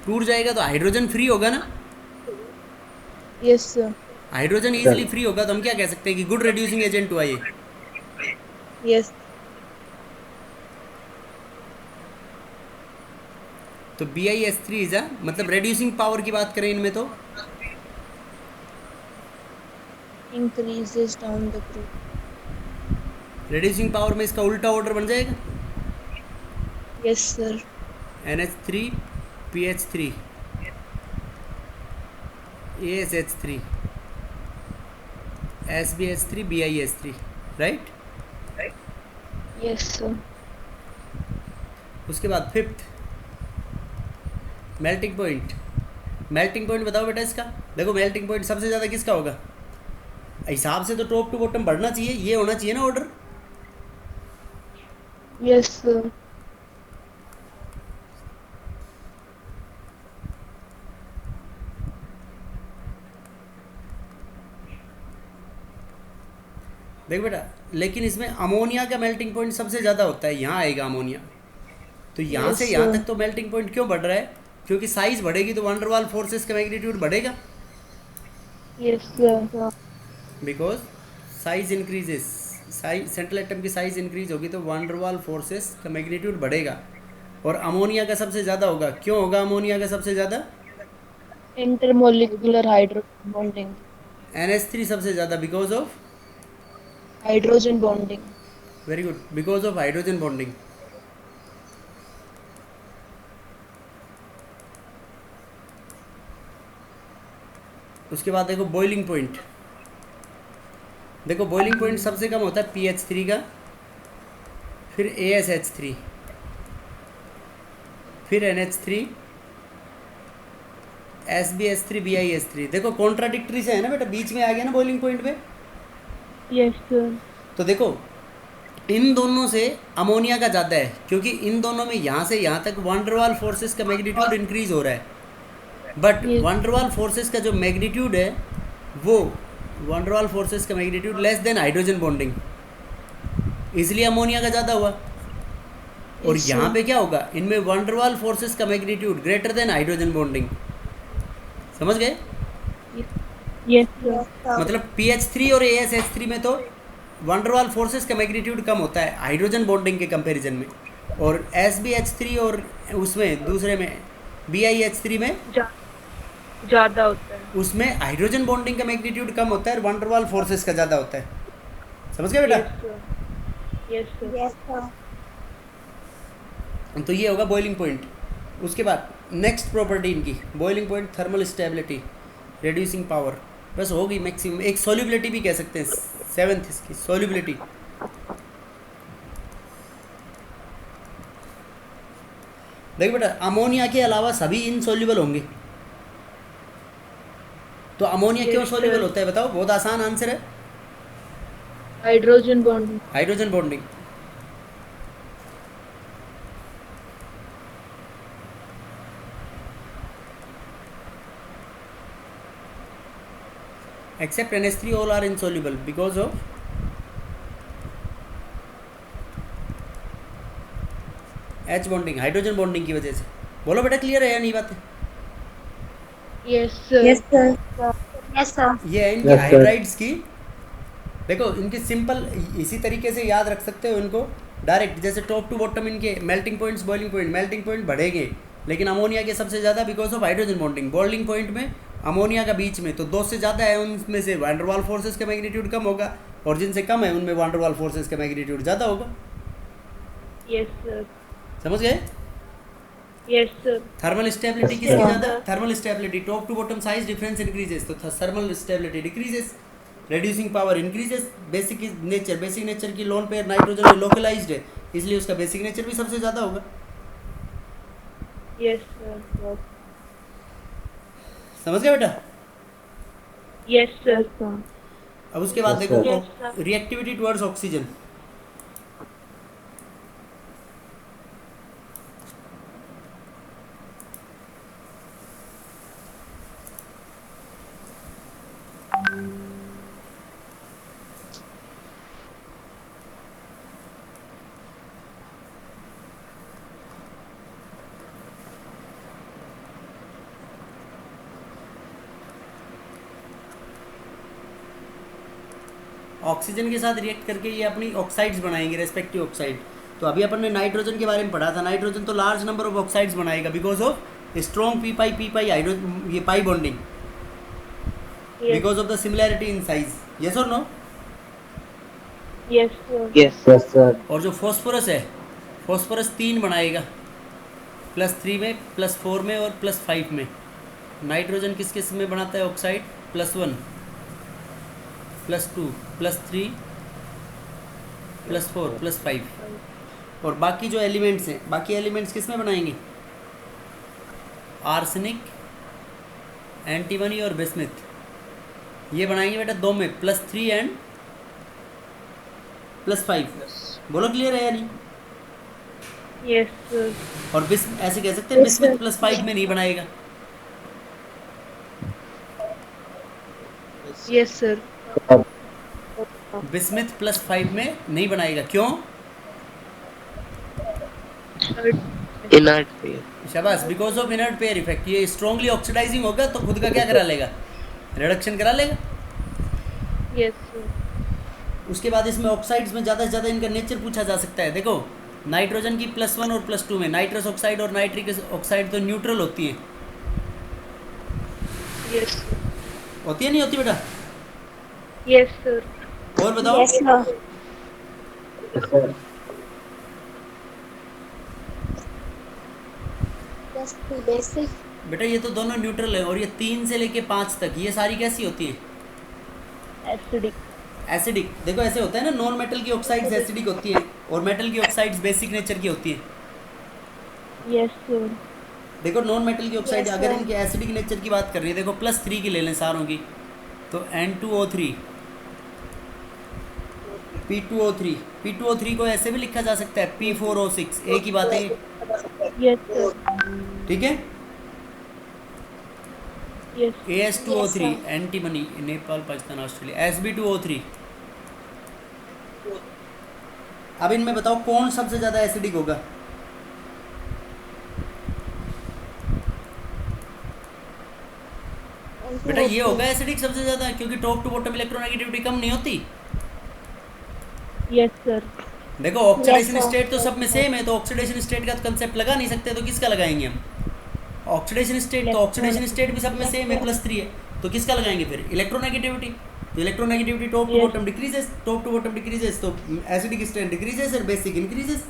टूट जाएगा तो हाइड्रोजन फ्री होगा ना, Yes, sir. Hydrogen easily free होगा तो हम क्या कह सकते हैं कि गुड रिड्यूसिंग एजेंट हुआ ये। Yes. तो BiH3 इज अ, मतलब रेड्यूसिंग पावर की बात करें इनमें तो Increases down the group. Reducing power में इसका उल्टा ऑर्डर बन जाएगा, Yes, sir. NH3 PH3 ASH3 SbH3 BiH3, right? Yes, sir. उसके बाद fifth melting point. Melting point बताओ बेटा इसका। देखो मेल्टिंग पॉइंट सबसे ज़्यादा किसका होगा? हिसाब से तो टॉप टू बॉटम बढ़ना चाहिए, ये होना चाहिए ना ऑर्डर। Yes, sir. देख बेटा, लेकिन इसमें अमोनिया का मेल्टिंग पॉइंट सबसे ज़्यादा होता है, यहाँ आएगा अमोनिया। तो यहाँ से Yes, यहाँ sir. तक तो मेल्टिंग पॉइंट क्यों बढ़ रहा है? क्योंकि साइज बढ़ेगी तो वंडरवाल फोर्सेस का मैग्नीट्यूड बढ़ेगा, Yes, sir. Because size increases, size central atom की साइज इंक्रीज होगी तो वंडरवाल फोर्सेस का मैग्नीट्यूड बढ़ेगा। और अमोनिया का सबसे ज़्यादा होगा। क्यों होगा अमोनिया का सबसे ज़्यादा? Intermolecular hydrogen bonding. NH3 सबसे ज़्यादा because of, Hydrogen bonding. Very good, because of hydrogen bonding. उसके बाद देखो बॉइलिंग पॉइंट। देखो बॉइलिंग पॉइंट सबसे कम होता है PH3 का, फिर ASH3, फिर NH3, SbH3, BiH3। देखो कॉन्ट्राडिक्टरी से है ना बेटा, बीच में आ गया ना बॉइलिंग पॉइंट पे। Yes, sir. तो देखो इन दोनों से अमोनिया का ज़्यादा है, क्योंकि इन दोनों में यहाँ से यहाँ तक वंडरवाल फोर्सेस का मैग्नीट्यूड इंक्रीज हो रहा है। But Yes. वंडरवाल फोर्सेस का जो मैग्नीट्यूड है वो वंडरवाल फोर्सेस का magnitude less than hydrogen bonding, इसलिए अमोनिया का ज़्यादा हुआ। और Yes, यहाँ sir. पे क्या होगा, इनमें वंडरवाल फोर्सेस का magnitude greater than hydrogen bonding. समझ गए? Yes, sir. Yes, sir. मतलब PH3 और ASH3 में तो वंडरवाल फोर्सेस का मैग्नीट्यूड कम होता है हाइड्रोजन बॉन्डिंग के कंपैरिजन में, और SbH3 और उसमें दूसरे में BiH3 में ज़्यादा होता है। उसमें हाइड्रोजन बॉन्डिंग का मैग्नीट्यूड कम होता है और वंडरवाल फोर्सेस का ज़्यादा होता है। समझ गए बेटा? Yes, sir. Yes, sir. तो ये होगा बॉइलिंग पॉइंट। उसके बाद नेक्स्ट प्रॉपर्टी इनकी, boiling point, thermal stability, reducing power, बस होगी मैक्सिमम। एक सॉल्युबिलिटी भी कह सकते हैं, सेवेंथ इसकी सॉल्युबिलिटी। देखो बेटा, अमोनिया के अलावा सभी इनसॉल्युबल होंगे, तो अमोनिया क्यों Yes, सॉल्युबल sir. होता है बताओ? बहुत आसान आंसर है, hydrogen bonding. Hydrogen bonding. except NH3 all are insoluble because of H bonding, hydrogen bonding की वजह से। बोलो बेटा, क्लियर है या नहीं बात? Yes, sir. Yes, sir. Yes, sir. ये है इनकी Yes, sir. हाइड्राइड्स की। देखो इनकी सिंपल इसी तरीके से याद रख सकते हो इनको डायरेक्ट, जैसे टॉप टू बॉटम इनके melting points, boiling point. Melting point बढ़ेंगे लेकिन अमोनिया के सबसे ज़्यादा because of hydrogen bonding. Boiling point में अमोनिया का बीच में तो दो से ज़्यादा है, उनमें से वैंडरवाल फोर्सेस का मैग्नीट्यूड कम होगा, और जिनसे कम है उनमें वैंडरवाल फोर्सेस का मैग्नीट्यूड ज़्यादा होगा। Yes, sir. समझ गए? Yes, sir. थर्मल स्टेबिलिटी किसकी ज़्यादा? Thermal stability, top to bottom size difference increases तो thermal stability decreases, reducing power increases. Basic nature की लोन पेयर नाइट्रोजन में लोकलाइज्ड है, इसलिए उसका बेसिक नेचर भी सबसे ज़्यादा होगा। Yes, sir. समझ गए बेटा? Yes, sir. अब उसके बाद Yes, देखो sir. Yes, sir. Reactivity towards oxygen. Oxygen के साथ रिएक्ट करके ये अपनी ऑक्साइड्स बनाएंगे, रेस्पेक्टिव ऑक्साइड। तो अभी अपन ने नाइट्रोजन के बारे में पढ़ा था, नाइट्रोजन तो लार्ज नंबर ऑफ ऑक्साइड्स बनाएगा because of strong P pi hydro, ये pi bonding, Yes. Because of the similarity in size. Yes और no? Yes, sir. Yes, sir. और जो फॉस्फोरस है, फॉस्फोरस 3 बनाएगा, +3 में, +4 में और +5 में। नाइट्रोजन किस किस में बनाता है ऑक्साइड? +1, +2, +3, +4, +5। और बाकी जो एलिमेंट्स हैं, बाकी एलिमेंट्स किस में बनाएंगे? आर्सेनिक, एंटीमनी और बिस्मिथ, ये बनाएंगे बेटा 2 में, +3 एंड +5। बोलो क्लियर है या नहीं? Yes, sir. और ऐसे कह सकते हैं बिस्मिथ +5 में नहीं बनाएगा। Yes, sir. बिस्मिथ +5 में नहीं बनाएगा, क्यों? Inert pair. शाबाश, because of inert pair effect. ये स्ट्रांगली ऑक्सीडाइजिंग होगा तो खुद का क्या करा लेगा, रिडक्शन करा लेगा। Yes, sir. उसके बाद इसमें ऑक्साइड्स में ज़्यादा से ज़्यादा इनका नेचर पूछा जा सकता है। देखो नाइट्रोजन की +1 और +2 में नाइट्रस ऑक्साइड और नाइट्रिक ऑक्साइड तो न्यूट्रल होती हैं, Yes, sir. होती है नहीं होती बेटा? Yes, sir. और बताओ। Yes, sir. Yes, sir. Just the basic. बेटा ये तो दोनों न्यूट्रल है, और ये 3 से लेके 5 तक ये सारी कैसी होती हैं? Acidic. एसिडिक। देखो ऐसे होता है ना, नॉन मेटल की ऑक्साइड्स एसिडिक होती हैं और मेटल की ऑक्साइड्स बेसिक नेचर की होती हैं। Yes, sir. देखो नॉन मेटल की ऑक्साइड Yes, अगर sir. इनके एसिडिक नेचर की बात कर रही है, देखो +3 की ले लें सारों की, तो N2O3 P2O3, P2O3 को ऐसे भी लिखा जा सकता है P4O6, एक ही बात है ये, Yes, sir. ठीक है। Yes. AS2O3 Yes, sir. Antimony, Nepal Pakistan Australia, Sb2O3। अब इनमें बताओ कौन सबसे ज़्यादा एसिडिक होगा? बेटा ये होगा एसिडिक सबसे ज़्यादा, क्योंकि टॉप टू बॉटम इलेक्ट्रोनेगेटिविटी कम नहीं होती। Yes, sir. देखो ऑक्सीडेशन Yes, sir. स्टेट तो सब में सेम है, तो ऑक्सीडेशन स्टेट का कंसेप्ट लगा नहीं सकते, तो किसका लगाएंगे हम? ऑक्सीडेशन स्टेट, Yes, तो sir. ऑक्सीडेशन स्टेट भी सब में सेम है, +3 है, तो किसका लगाएंगे फिर? इलेक्ट्रोनेगेटिविटी। तो electronegativity top to Yes. Bottom decreases, top to bottom decreases, तो एसिडिक स्टेट डिक्रीजेस और basic increases.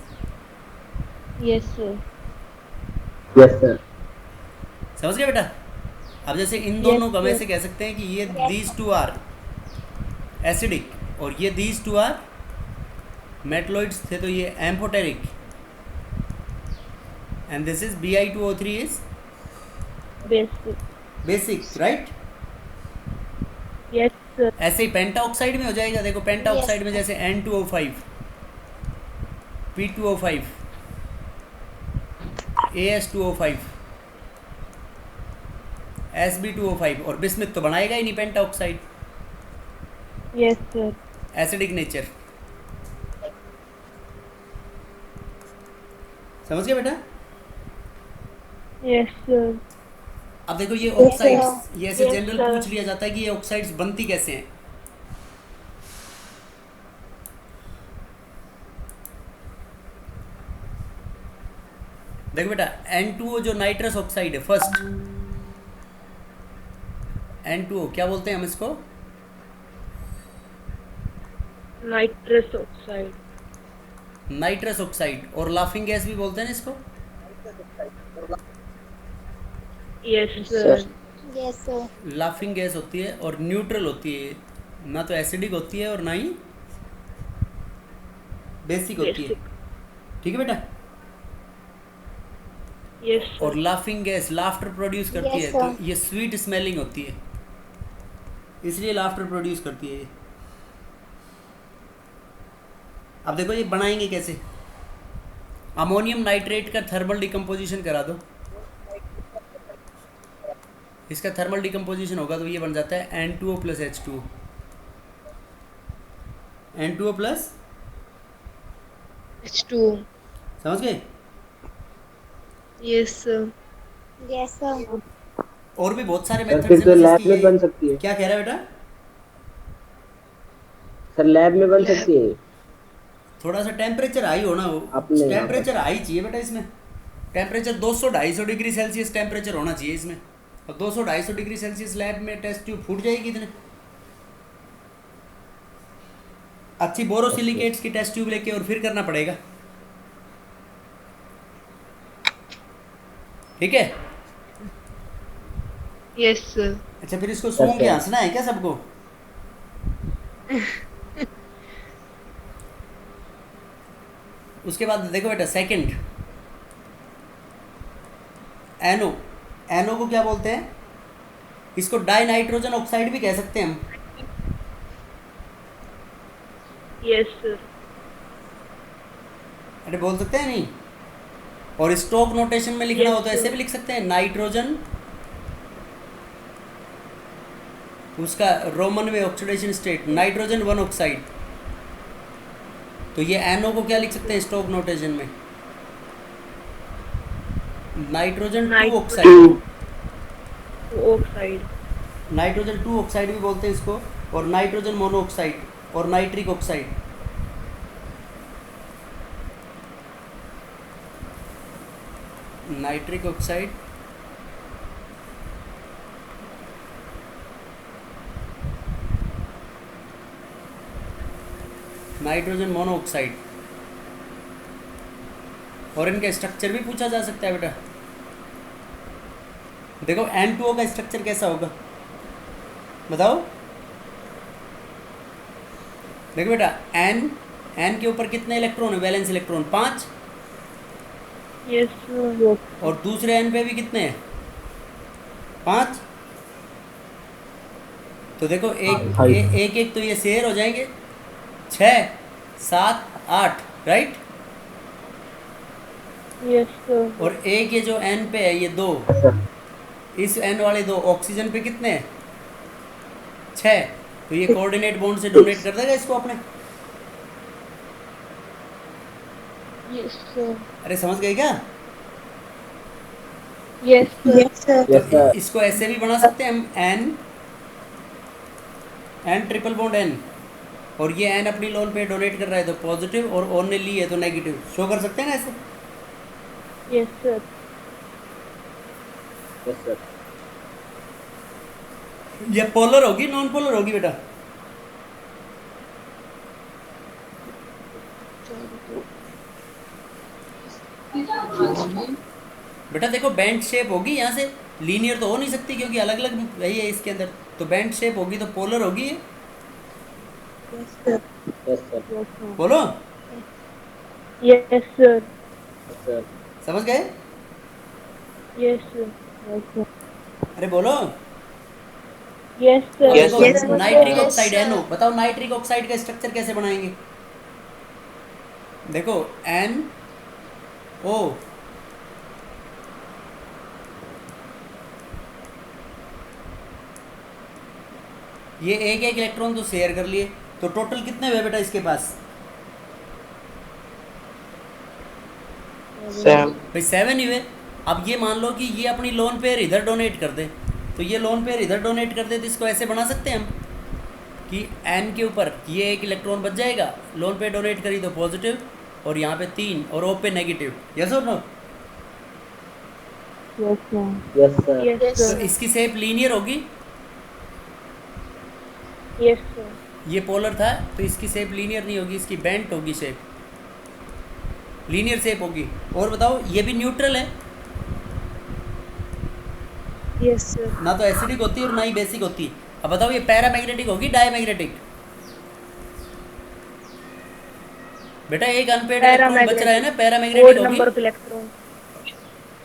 Yes, sir. Yes, sir. समझ गए बेटा? अब जैसे इन Yes, दोनों को हम sir. ऐसे कह सकते हैं कि ये दीज टू आर एसिडिक और ये दीज टू आर मेटलॉइड्स थे, तो ये amphoteric, and this is Bi2O3 is Basic. Basic, right? Yes, sir. ऐसे ही पेंटा ऑक्साइड में हो जाएगा। देखो पेंटा Yes. ऑक्साइड में जैसे N2O5 P2O5 AS2O5 Sb2O5, और बिस्मिथ तो बनाएगा ही नहीं पेंटा oxide, Yes, sir. Acidic nature. समझ गए बेटा? Yes, sir. अब देखो ये Yes, ऑक्साइड्स, sir. ये ऐसे Yes, जनरल sir. पूछ लिया जाता है कि ये ऑक्साइड्स बनती कैसे हैं। देखो बेटा N2O जो नाइट्रस ऑक्साइड है, फर्स्ट N2O क्या बोलते हैं हम इसको? Nitrous oxide. नाइट्रस ऑक्साइड, और लाफिंग गैस भी बोलते हैं ना इसको। Yes, sir. Sir. Yes, sir. Laughing gas होती है और न्यूट्रल होती है, ना तो एसिडिक होती है और ना ही बेसिक होती है, Basic. ठीक है बेटा? Yes, sir. और लाफिंग गैस लाफ्टर प्रोड्यूस करती Yes, है, sir. तो ये स्वीट स्मेलिंग होती है, इसलिए लाफ्टर प्रोड्यूस करती है ये। अब देखो ये बनाएंगे कैसे? अमोनियम नाइट्रेट का थर्मल डिकम्पोजिशन करा दो, इसका थर्मल डिकम्पोजिशन होगा तो ये बन जाता है N2O + H2O, N2O +, H2O. समझ गए? Yes, sir. Yes, sir. और भी बहुत सारे सर मेथड्स फिर हैं तो बस लैब इसकी में बन सकती है। क्या कह रहा है बेटा? सर लैब में बन सकती है। थोड़ा सा टेम्परेचर हाई होना हो, अपने यहाँ पर। टेम्परेचर हाई चाहिए बेटा इसमें, टेम्परेचर 200-250 डिग्री सेल्सियस टेम्परेचर होना चाहिए इसमें, और 200-250 डिग्री सेल्सियस लैब में टेस्ट ट्यूब फूट जाएगी इतने। अच्छी बोरोसिलिकेट्स की टेस्ट ट्यूब लेके और फिर करना पड़ेगा, ठीक है? Yes, sir. अच्छा फिर इसको सूंघ के अच्छा। हंसना है क्या सबको? उसके बाद देखो बेटा सेकंड एनो, एनो को क्या बोलते हैं? इसको डाई नाइट्रोजन ऑक्साइड भी कह सकते हैं हम, Yes, sir. अरे बोल सकते हैं नहीं? और स्टोक नोटेशन में लिखना Yes, हो तो ऐसे sir. भी लिख सकते हैं, नाइट्रोजन, उसका रोमन में ऑक्सीडेशन स्टेट नाइट्रोजन 1 ऑक्साइड, तो ये NO को क्या लिख सकते हैं स्टोक नोटेशन में? Nitrogen 2 oxide, oxide. Nitrogen 2 oxide भी बोलते हैं इसको, और नाइट्रोजन मोनोऑक्साइड और nitric oxide. Nitric oxide, nitrogen monoxide, और इनका स्ट्रक्चर भी पूछा जा सकता है बेटा। देखो N2O का स्ट्रक्चर कैसा होगा बताओ। देखो बेटा N के ऊपर कितने इलेक्ट्रॉन है? Valence electron 5, yes sir. और दूसरे N पे भी कितने हैं? 5। तो देखो एक तो ये शेयर हो जाएंगे 6, 7, 8, राइट। Yes sir. और एक ये जो N पे है ये 2, Yes, sir. इस N वाले 2 ऑक्सीजन पे कितने हैं? 6। तो ये कोऑर्डिनेट बॉन्ड से डोनेट कर देगा इसको अपने। Yes sir. अरे समझ गए क्या? Yes sir. Yes, sir. Yes, sir. इसको ऐसे भी बना सकते हैं हम, N ट्रिपल बॉन्ड N, और ये N अपनी लोन पे डोनेट कर रहा है तो पॉजिटिव, और ON ने ली है तो नेगेटिव। शो कर सकते हैं ना ऐसे? Yes sir. Yes, sir. ये पोलर होगी नॉन पोलर होगी बेटा? बेटा देखो बैंड शेप होगी यहाँ से, लीनियर तो हो नहीं सकती क्योंकि अलग अलग वही है इसके अंदर, तो बैंड शेप होगी तो पोलर होगी ये। Yes, sir. Yes, sir. बोलो, यस सर। Yes, sir. समझ गए? Yes sir. अरे बोलो। Yes sir. Yes, sir. देखो nitric Yes, oxide sir. NO, बताओ नाइट्रिक ऑक्साइड का स्ट्रक्चर कैसे बनाएंगे? देखो NO, ये एक इलेक्ट्रॉन तो शेयर कर लिए, तो टोटल कितने हुए बेटा इसके पास? 7. भाई 7 ही हुए। अब ये मान लो कि ये अपनी लोन पेयर इधर डोनेट कर दे, तो ये लोन पेयर इधर डोनेट कर दे, तो इसको ऐसे बना सकते हैं हम कि N के ऊपर ये एक इलेक्ट्रॉन बच जाएगा, लोन पेयर डोनेट करी तो पॉजिटिव, और यहाँ पे 3 और O पे नेगेटिव। यस और no? Yes sir. Yes, sir. Yes तो सर। इसकी शेप लीनियर होगी, यस सर। ये पोलर था तो इसकी शेप लीनियर नहीं होगी, इसकी बेंट होगी शेप, लीनियर शेप होगी। और बताओ ये भी न्यूट्रल है, यस सर। ना तो एसिडिक होती है और ना ही बेसिक होती है। अब बताओ ये पैरामैग्नेटिक होगी डायमैग्नेटिक? बेटा एक अनपेड इलेक्ट्रॉन बच रहा है ना, पैरामैग्नेटिक ओड होगी, नंबर इलेक्ट्रॉन।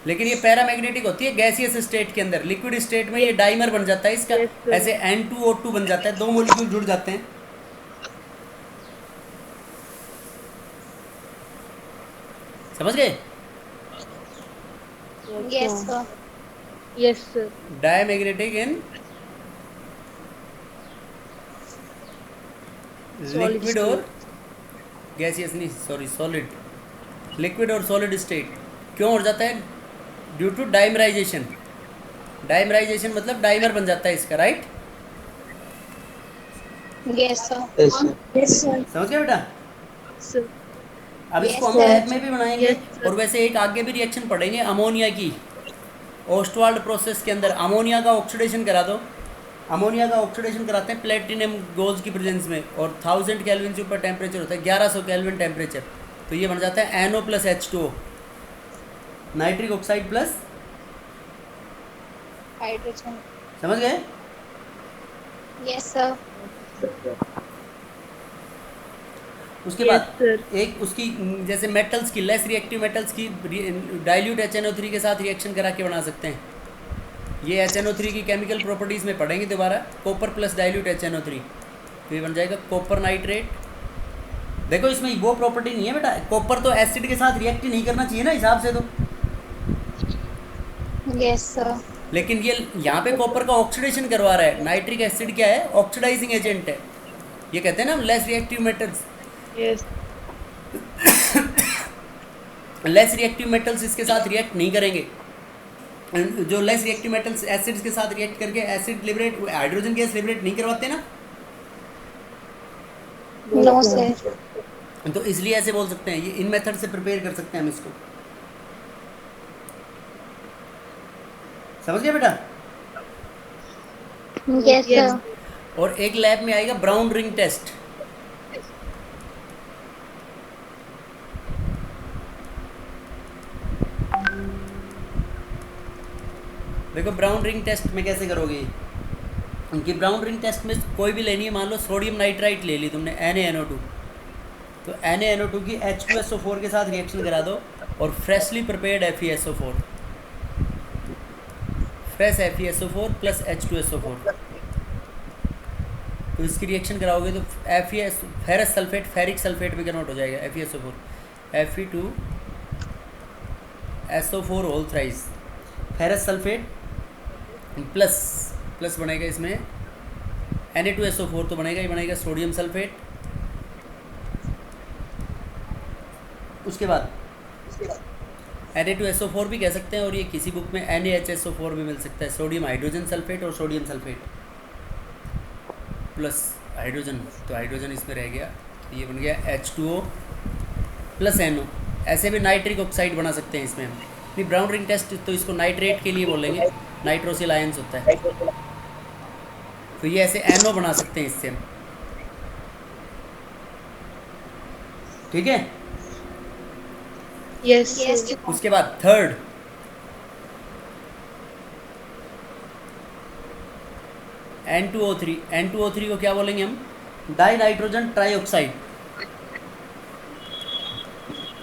लेकिन ये पैरामैग्नेटिक होती है गैसियस स्टेट के अंदर। लिक्विड स्टेट में ये डाइमर बन जाता है इसका, Yes, sir. ऐसे N2O2 बन जाता है, 2 मॉलिक्यूल जुड़ जाते हैं। समझ गए? Yes, sir. Yes sir. Diamagnetic in liquid और गैसियस नहीं, सॉरी सॉलिड, लिक्विड और सॉलिड स्टेट। क्यों हो जाता है? Due to dimerisation. डाइमराइजेशन मतलब डाइमर बन जाता है इसका, right? Yes, sir. Yes, sir. Yes, sir. समझ गए बेटा? सर। अब Yes, इसको हम sir. लैब में भी बनाएंगे। Yes, sir. और वैसे एक आगे भी रिएक्शन पढ़ेंगे अमोनिया की, ओस्टवाल्ड प्रोसेस के अंदर अमोनिया का ऑक्सीडेशन करा दो। अमोनिया का ऑक्सीडेशन कराते हैं प्लेटिनम गोल्ड की प्रेजेंस में, और 1000 केल्विन से ऊपर टेम्परेचर होता है, 1100 केल्विन टेम्परेचर, तो ये बन जाता है NO plus H2O, nitric oxide plus. Hydrogen. समझ गए? Yes, sir. Yes, sir. उसके Yes, बाद sir. एक उसकी जैसे मेटल्स की, लेस रिएक्टिव मेटल्स की डाइल्यूट HNO3 के साथ रिएक्शन करा के बना सकते हैं। ये HNO3 की केमिकल प्रॉपर्टीज़ में पढ़ेंगे दोबारा। कॉपर प्लस डाइल्यूट HNO3, तो ये बन जाएगा कॉपर नाइट्रेट। देखो इसमें वो प्रॉपर्टी नहीं है बेटा, कॉपर तो एसिड के साथ रिएक्ट ही नहीं करना चाहिए ना हिसाब से तो, Yes, sir. लेकिन ये यहाँ पे कॉपर का ऑक्सीडेशन करवा रहा है। नाइट्रिक एसिड क्या है? ऑक्सीडाइजिंग एजेंट है। ये कहते हैं ना हम less reactive metals. Yes. Less reactive metals इसके साथ रिएक्ट नहीं करेंगे। जो लेस रिएक्टिव मेटल्स एसिड्स के साथ रिएक्ट करके acid liberate, hydrogen gas liberate नहीं करवाते ना, नो सर। तो इसलिए ऐसे बोल सकते हैं। ये इन मेथड से प्रिपेयर कर सकते हैं हम इसको। समझ गए बेटा? Yes sir. और एक लैब में आएगा ब्राउन रिंग टेस्ट। देखो ब्राउन रिंग टेस्ट में कैसे करोगे उनकी। ब्राउन रिंग टेस्ट में कोई भी लेनी है, मान लो सोडियम नाइट्राइट ले ली तुमने NaNO2, तो NaNO2 की H2SO4 के साथ रिएक्शन करा दो और freshly prepared FeSO4, fresh FeSO4 plus H2SO4, तो इसकी रिएक्शन कराओगे तो फेरस सल्फेट फेरिक सल्फेट में कन्वर्ट हो जाएगा FeSO4, Fe2SO4 whole thrice, ferrous sulphate plus बनेगा इसमें Na2SO4, तो बनेगा ही बनेगा सोडियम सल्फेट। उसके बाद Na2SO4 भी कह सकते हैं, और ये किसी बुक में NaHSO4 भी मिल सकता है, सोडियम हाइड्रोजन सल्फेट और सोडियम सल्फेट प्लस हाइड्रोजन, तो हाइड्रोजन इसमें रह गया, तो ये बन गया H2O प्लस NO। ऐसे भी नाइट्रिक ऑक्साइड बना सकते हैं इसमें हम। नहीं, ब्राउन रिंग टेस्ट तो इसको नाइट्रेट के लिए बोलेंगे, नाइट्रोसिल आयंस होता है, तो ये ऐसे NO बना सकते हैं इससे हम। ठीक है? Yes yes sir. उसके बाद थर्ड N2O3 को क्या बोलेंगे हम? Dinitrogen trioxide.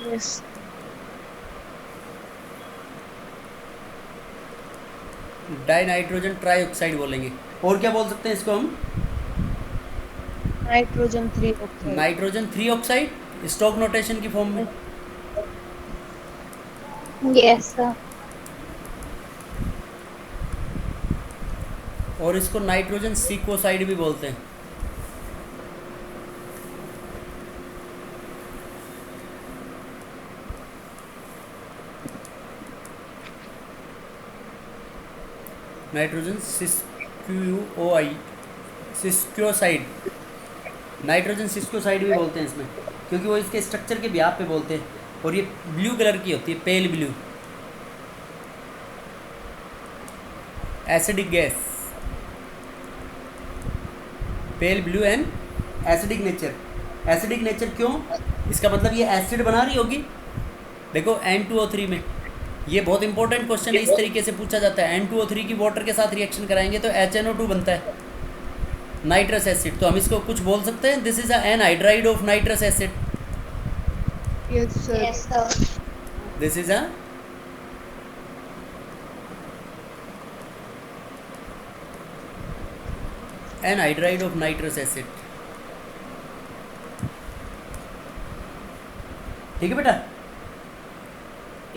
Yes dinitrogen trioxide बोलेंगे। और क्या बोल सकते हैं इसको हम? Nitrogen 3 oxide. Nitrogen 3 oxide, Stock notation की फॉर्म में। Yes sir. और इसको नाइट्रोजन सीक्वोसाइड भी बोलते हैं। नाइट्रोजन सिस्क्योसाइड, नाइट्रोजन सिस्क्योसाइड भी बोलते हैं इसमें, क्योंकि वो इसके स्ट्रक्चर के बिहाफ पे बोलते हैं। और ये ब्लू कलर की होती है, pale blue, acidic gas, pale blue and acidic nature. Acidic nature क्यों? इसका मतलब ये एसिड बना रही होगी। देखो N2O3 में, ये बहुत इंपॉर्टेंट क्वेश्चन है, इस तरीके से पूछा जाता है। N2O3 की वाटर के साथ रिएक्शन कराएंगे तो HNO2 बनता है, नाइट्रस एसिड। तो हम इसको कुछ बोल सकते हैं, this is a anhydride of nitrous acid. Yes sir. Yes sir. This is a anhydride of nitrous acid. ठीक है बेटा?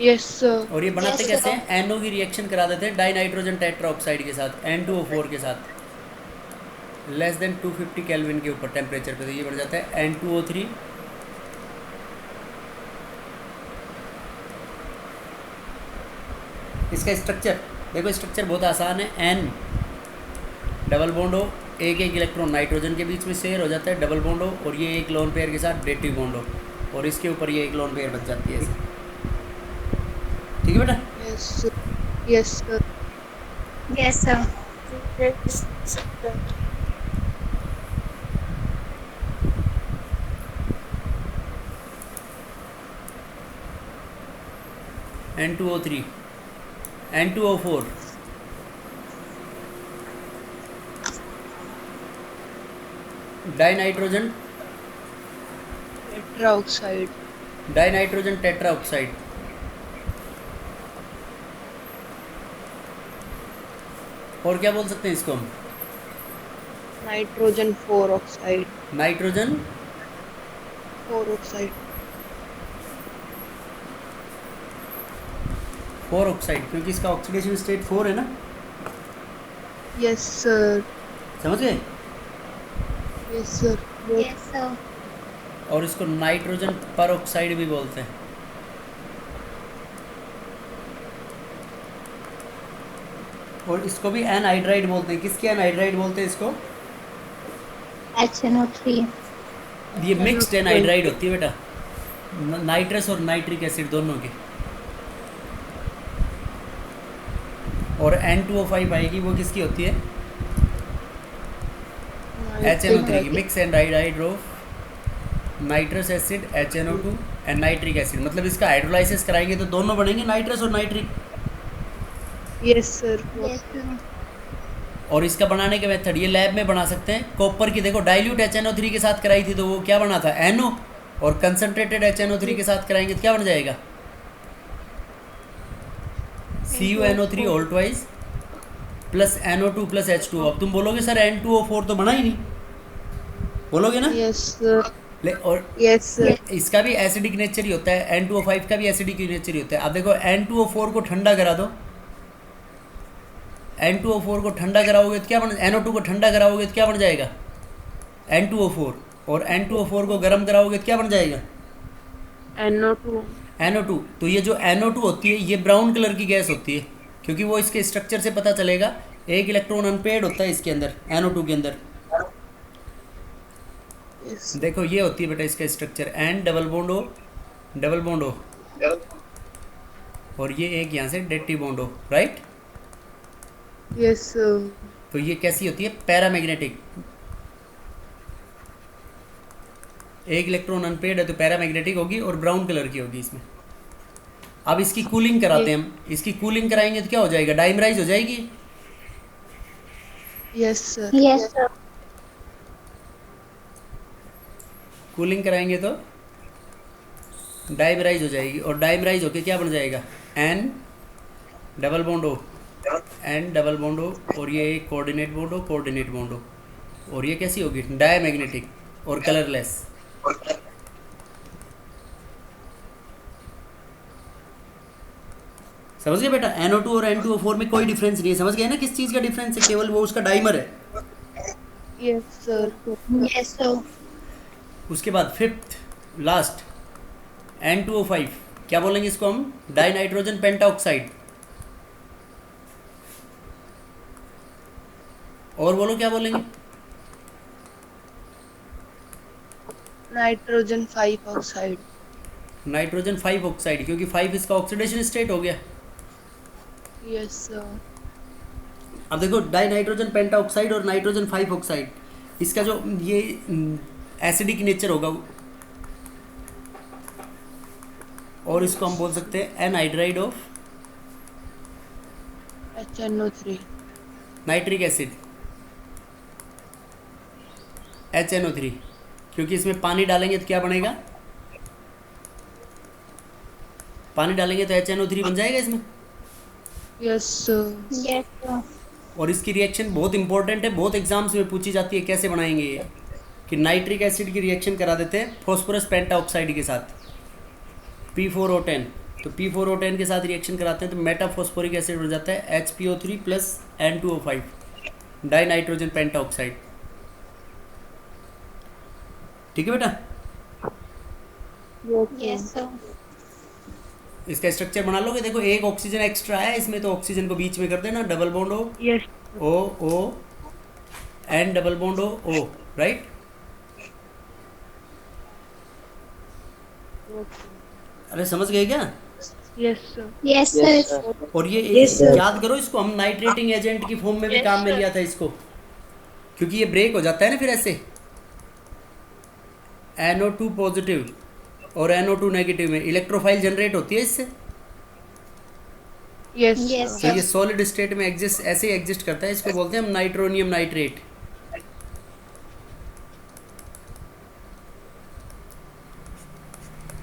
Yes sir. और ये बनाते Yes, कैसे sir. हैं? NO की रिएक्शन करा देते हैं डाई नाइट्रोजन टेट्राऑक्साइड के साथ, N2O4 के साथ, लेस देन 250 केल्विन के ऊपर टेम्परेचर पे, तो ये बन जाता है N2O3 इसका स्ट्रक्चर देखो, स्ट्रक्चर बहुत आसान है। N डबल बॉन्ड हो, एक इलेक्ट्रॉन नाइट्रोजन के बीच में शेयर हो जाता है, डबल बॉन्ड हो, और ये एक लोन पेयर के साथ डेटिव बॉन्ड हो, और इसके ऊपर ये एक लोन पेयर बच जाती है ऐसे। ठीक है बेटा? Yes sir. Yes sir. Yes sir. N2O3, N2O4, die nitrogen tetra oxide. Tetra oxide. और क्या बोल सकते हैं इसको हम? Nitrogen 4 oxide. Nitrogen 4 oxide. 4 oxide, क्योंकि इसका ऑक्सीडेशन स्टेट 4 है ना। Yes sir. समझ गए? Yes sir. Yes sir. और इसको नाइट्रोजन पर ऑक्साइड भी बोलते हैं। और इसको भी एनहाइड्राइड बोलते हैं। किसके एनहाइड्राइड बोलते हैं इसको? HNO3 ये मिक्स्ड एनहाइड्राइड होती है बेटा, नाइट्रस और नाइट्रिक एसिड दोनों की। और N2O5 आएगी, वो किसकी होती है? HNO3 की, mix anhydride of nitrous acid HNO2 and nitric acid. मतलब इसका हाइड्रोलाइसिस कराएंगे तो दोनों बनेंगे, नाइट्रस और nitric. Yes sir. yes sir और इसका बनाने के मेथड ये लैब में बना सकते हैं। कॉपर की देखो डाइल्यूट HNO3 के साथ कराई थी तो वो क्या बना था? NO। और कंसंट्रेटेड HNO3 के साथ कराएंगे तो क्या बन जाएगा? CuNO3 whole twice plus NO2 plus H2O। अब तुम बोलोगे सर N2O4 तो बना ही नहीं, बोलोगे ना? Yes sir. और यस सर। इसका भी एसिडिक नेचर ही होता है, N2O5 का भी एसिडिक नेचर ही होता है। अब देखो N2O4 को ठंडा करा दो, N2O4 को ठंडा कराओगे तो क्या बन, NO2 को ठंडा कराओगे तो क्या बन जाएगा? N2O4। और N2O4 को गर्म कराओगे तो क्या बन जाएगा? NO2। NO2। तो ये जो NO2 होती है ये ब्राउन कलर की गैस होती है, क्योंकि वो इसके स्ट्रक्चर से पता चलेगा। एक इलेक्ट्रॉन अनपेयर्ड होता है इसके अंदर, NO2 के अंदर। देखो ये होती है बेटा इसका structure, N double bond O double bond O, और ये एक यहाँ से deity bond O, right? Yes sir. तो ये कैसी होती है? पैरामैग्नेटिक। एक इलेक्ट्रॉन अनपेयर्ड है तो पैरामैग्नेटिक होगी और ब्राउन कलर की होगी इसमें। अब इसकी कूलिंग कराते हैं हम। इसकी कूलिंग कराएंगे तो क्या हो जाएगा? डाइमराइज हो जाएगी। Yes sir. yes sir cooling कराएंगे तो डाइमराइज हो जाएगी। और डाइमराइज होके क्या बन जाएगा? N double bond O, N double bond O, और ये एक coordinate bond O, coordinate bond O। और ये कैसी होगी? डायमैग्नेटिक और कलरलेस। समझ गए बेटा? NO2 और N2O4 में कोई डिफरेंस नहीं है। समझ गए ना किस चीज़ का डिफरेंस है? केवल वो उसका डाइमर है। Yes sir. yes sir उसके बाद फिफ्थ लास्ट N2O5, क्या बोलेंगे इसको हम? Die nitrogen pentoxide. और बोलो क्या बोलेंगे? Nitrogen 5 oxide. नाइट्रोजन 5 ऑक्साइड, क्योंकि 5 इसका ऑक्सीडेशन स्टेट हो गया। Yes sir. अब देखो डाई नाइट्रोजन पेंटाऑक्साइड और नाइट्रोजन 5 ऑक्साइड, इसका जो ये एसिडिक नेचर होगा, और इसको हम बोल सकते हैं anhydride of HNO3। Nitric acid HNO3, क्योंकि इसमें पानी डालेंगे तो क्या बनेगा? पानी डालेंगे तो HNO3 बन जाएगा इसमें। Yes sir. yes sir और इसकी रिएक्शन बहुत इंपॉर्टेंट है, बहुत एग्जाम्स में पूछी जाती है। कैसे बनाएंगे ये? कि नाइट्रिक एसिड की रिएक्शन करा देते हैं फॉस्फोरस पेंटाऑक्साइड के साथ, P4O10। तो P4O10 के साथ रिएक्शन कराते हैं तो मेटाफॉस्फोरिक एसिड हो जाता है HPO3 plus N2O5, die nitrogen pentoxide. ठीक है बेटा? yes sir इसका स्ट्रक्चर बना लोगे। देखो एक ऑक्सीजन एक्स्ट्रा है इसमें, तो ऑक्सीजन को बीच में कर देना, double bond O yes. O O N double bond O O, right? अरे समझ गए क्या? Yes sir. yes Yes, sir sir. और ये Yes, sir. याद करो इसको, हम नाइट्रेटिंग एजेंट की फॉर्म में भी Yes, काम में sir. लिया था इसको, क्योंकि ये ब्रेक हो जाता है ना फिर ऐसे। NO2 पॉजिटिव और NO2 नेगेटिव में इलेक्ट्रोफाइल जनरेट होती है इससे। यस Yes, तो सर। ये सॉलिड स्टेट में एग्जिस्ट, ऐसे ही एग्जिस्ट करता है। इसको बोलते हैं हम नाइट्रोनियम नाइट्रेट।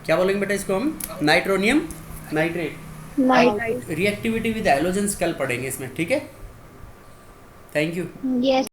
क्या बोलेंगे बेटा इसको हम? Nitronium nitrate. night reactivity with halogens कल पढ़ेंगे इसमें, ठीक है? Thank you. yes